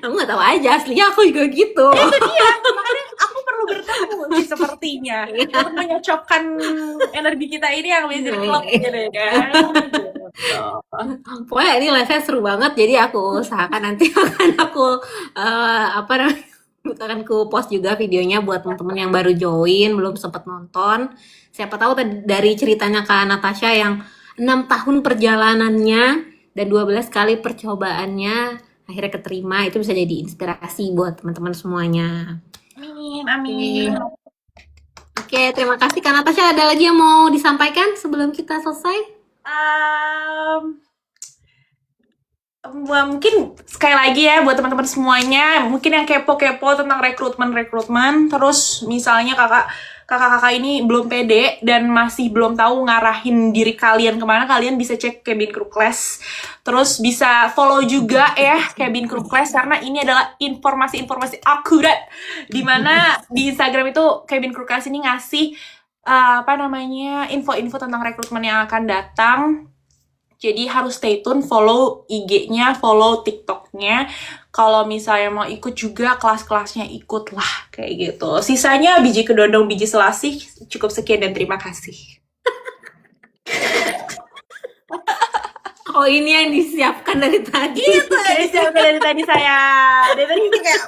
A: Kamu nggak tahu aja, aslinya aku juga gitu.
B: Itu dia, makanya aku perlu bertemu sih sepertinya untuk menyocokkan energi kita ini yang menjadi klub gitu kan.
A: Pokoknya ini live-nya seru banget, jadi aku usahakan nanti akan aku akan ku post juga videonya buat teman-teman yang baru join, belum sempat nonton. Siapa tahu dari ceritanya Kak Natasha yang 6 tahun perjalanannya dan 12 kali percobaannya akhirnya keterima, itu bisa jadi inspirasi buat teman-teman semuanya.
B: Amin.
A: Oke, terima kasih Kak Natasha. Ada lagi yang mau disampaikan sebelum kita selesai?
B: Mungkin sekali lagi ya buat teman-teman semuanya, mungkin yang kepo-kepo tentang rekrutmen, terus misalnya kakak-kakak ini belum pede dan masih belum tahu ngarahin diri kalian kemana, kalian bisa cek Cabin Crew Class. Terus bisa follow juga ya Cabin Crew Class, karena ini adalah informasi-informasi akurat, dimana di Instagram itu Cabin Crew Class ini ngasih info-info tentang rekrutmen yang akan datang. Jadi harus stay tune, follow IG-nya, follow TikTok-nya. Kalau misalnya mau ikut juga kelas-kelasnya, ikutlah kayak gitu. Sisanya biji kedondong, biji selasih. Cukup sekian dan terima kasih.
A: Oh, ini yang disiapkan dari tadi.
B: Itu yang disiapkan dari tadi saya. Dari tadi itu kayak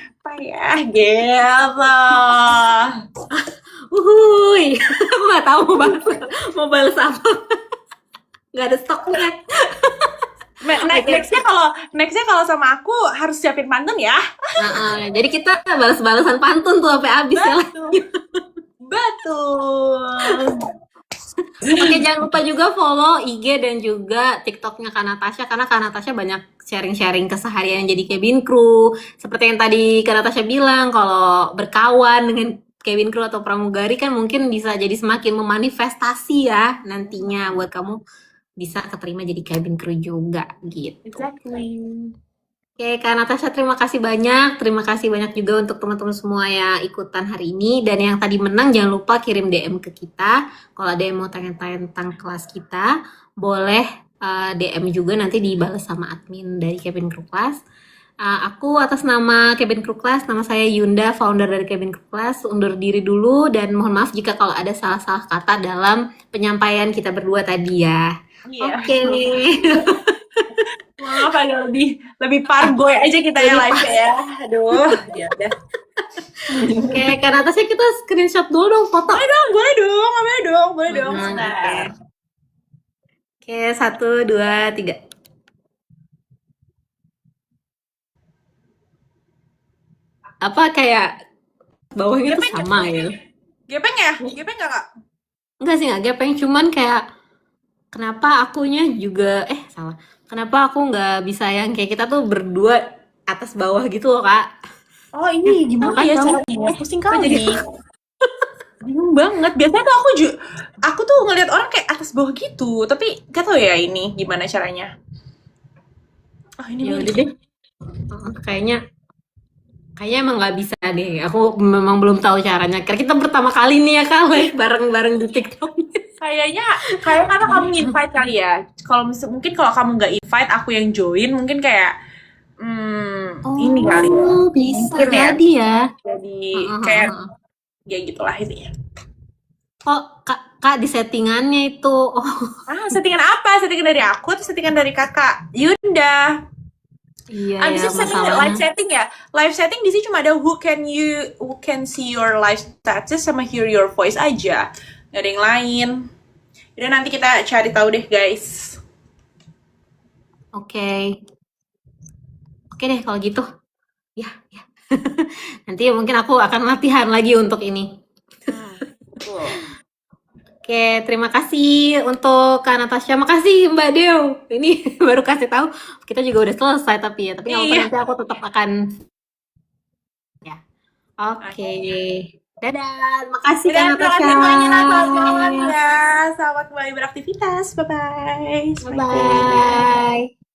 B: apa ya gitu.
A: Uhuy, aku nggak tahu mau balas apa. Nggak ada stoknya.
B: Nextnya kalau sama aku harus siapin pantun ya.
A: Jadi kita balas-balasan pantun tuh sampai habis ya.
B: Betul.
A: Oke, jangan lupa juga follow IG dan juga TikToknya Kak Natasha, karena Kak Natasha banyak sharing-sharing keseharian jadi cabin crew. Seperti yang tadi Kak Natasha bilang, kalau berkawan dengan cabin crew atau pramugari kan mungkin bisa jadi semakin memanifestasi ya nantinya buat kamu bisa keterima jadi cabin crew juga gitu.
B: Exactly.
A: Oke, Kak Natasha, terima kasih banyak. Terima kasih banyak juga untuk teman-teman semua yang ikutan hari ini. Dan yang tadi menang, jangan lupa kirim DM ke kita. Kalau ada yang mau tanya-tanya tentang kelas kita, boleh DM juga, nanti dibalas sama admin dari Cabin Crew Class. Aku atas nama Cabin Crew Class, nama saya Yunda, founder dari Cabin Crew Class, undur diri dulu. Dan mohon maaf jika kalau ada salah-salah kata dalam penyampaian kita berdua tadi ya.
B: Iya.
A: Oke.
B: Maaf agak lebih parboy aja kita ya live ya. Aduh, ya udah.
A: Oke, karena atasnya kita screenshot dulu dong foto.
B: Boleh dong.
A: Sebentar. Oke, 1, 2, 3. Apa kayak bawahnya tuh sama ya?
B: Gepeng nggak Kak?
A: Enggak sih, nggak gepeng, cuman kayak kenapa akunya juga salah. Kenapa aku nggak bisa yang kayak kita tuh berdua atas bawah gitu loh, Kak?
B: Oh, ini gimana ya caranya? Pusing kali. Bingung banget. Biasanya tuh aku tuh ngeliat orang kayak atas bawah gitu, tapi gak tau ya ini gimana caranya. Oh, ini
A: Ya udah deh. Kayaknya emang nggak bisa deh. Aku memang belum tahu caranya. Karena kita pertama kali nih ya Kak, live bareng-bareng di TikTok.
B: Kayaknya karena kamu invite kali ya. Mungkin kalau kamu nggak invite, aku yang join, mungkin kayak ini kali ya.
A: Bisa jadi ya.
B: Jadi kayak ya gitulah ini ya.
A: Oh, Kak di settingannya itu.
B: Settingan apa? Settingan dari aku atau settingan dari Kakak Yunda?
A: Iya,
B: Abis itu live setting ya. Live setting di sini cuma ada who can see your live status sama hear your voice aja. Gak ada yang lain. Jadi nanti kita cari tahu deh guys.
A: Oke deh kalau gitu. Ya. Nanti mungkin aku akan latihan lagi untuk ini. Oke, terima kasih untuk Kak Natasha. Makasih Mbak Dew. Ini baru kasih tahu. Kita juga udah selesai tapi nggak apa-apa, nanti aku tetap akan ya. Oke. Dadah. Makasih Kak Natasha.
B: Selamat malam ya. Selamat kembali beraktivitas. Bye-bye.
A: Bye.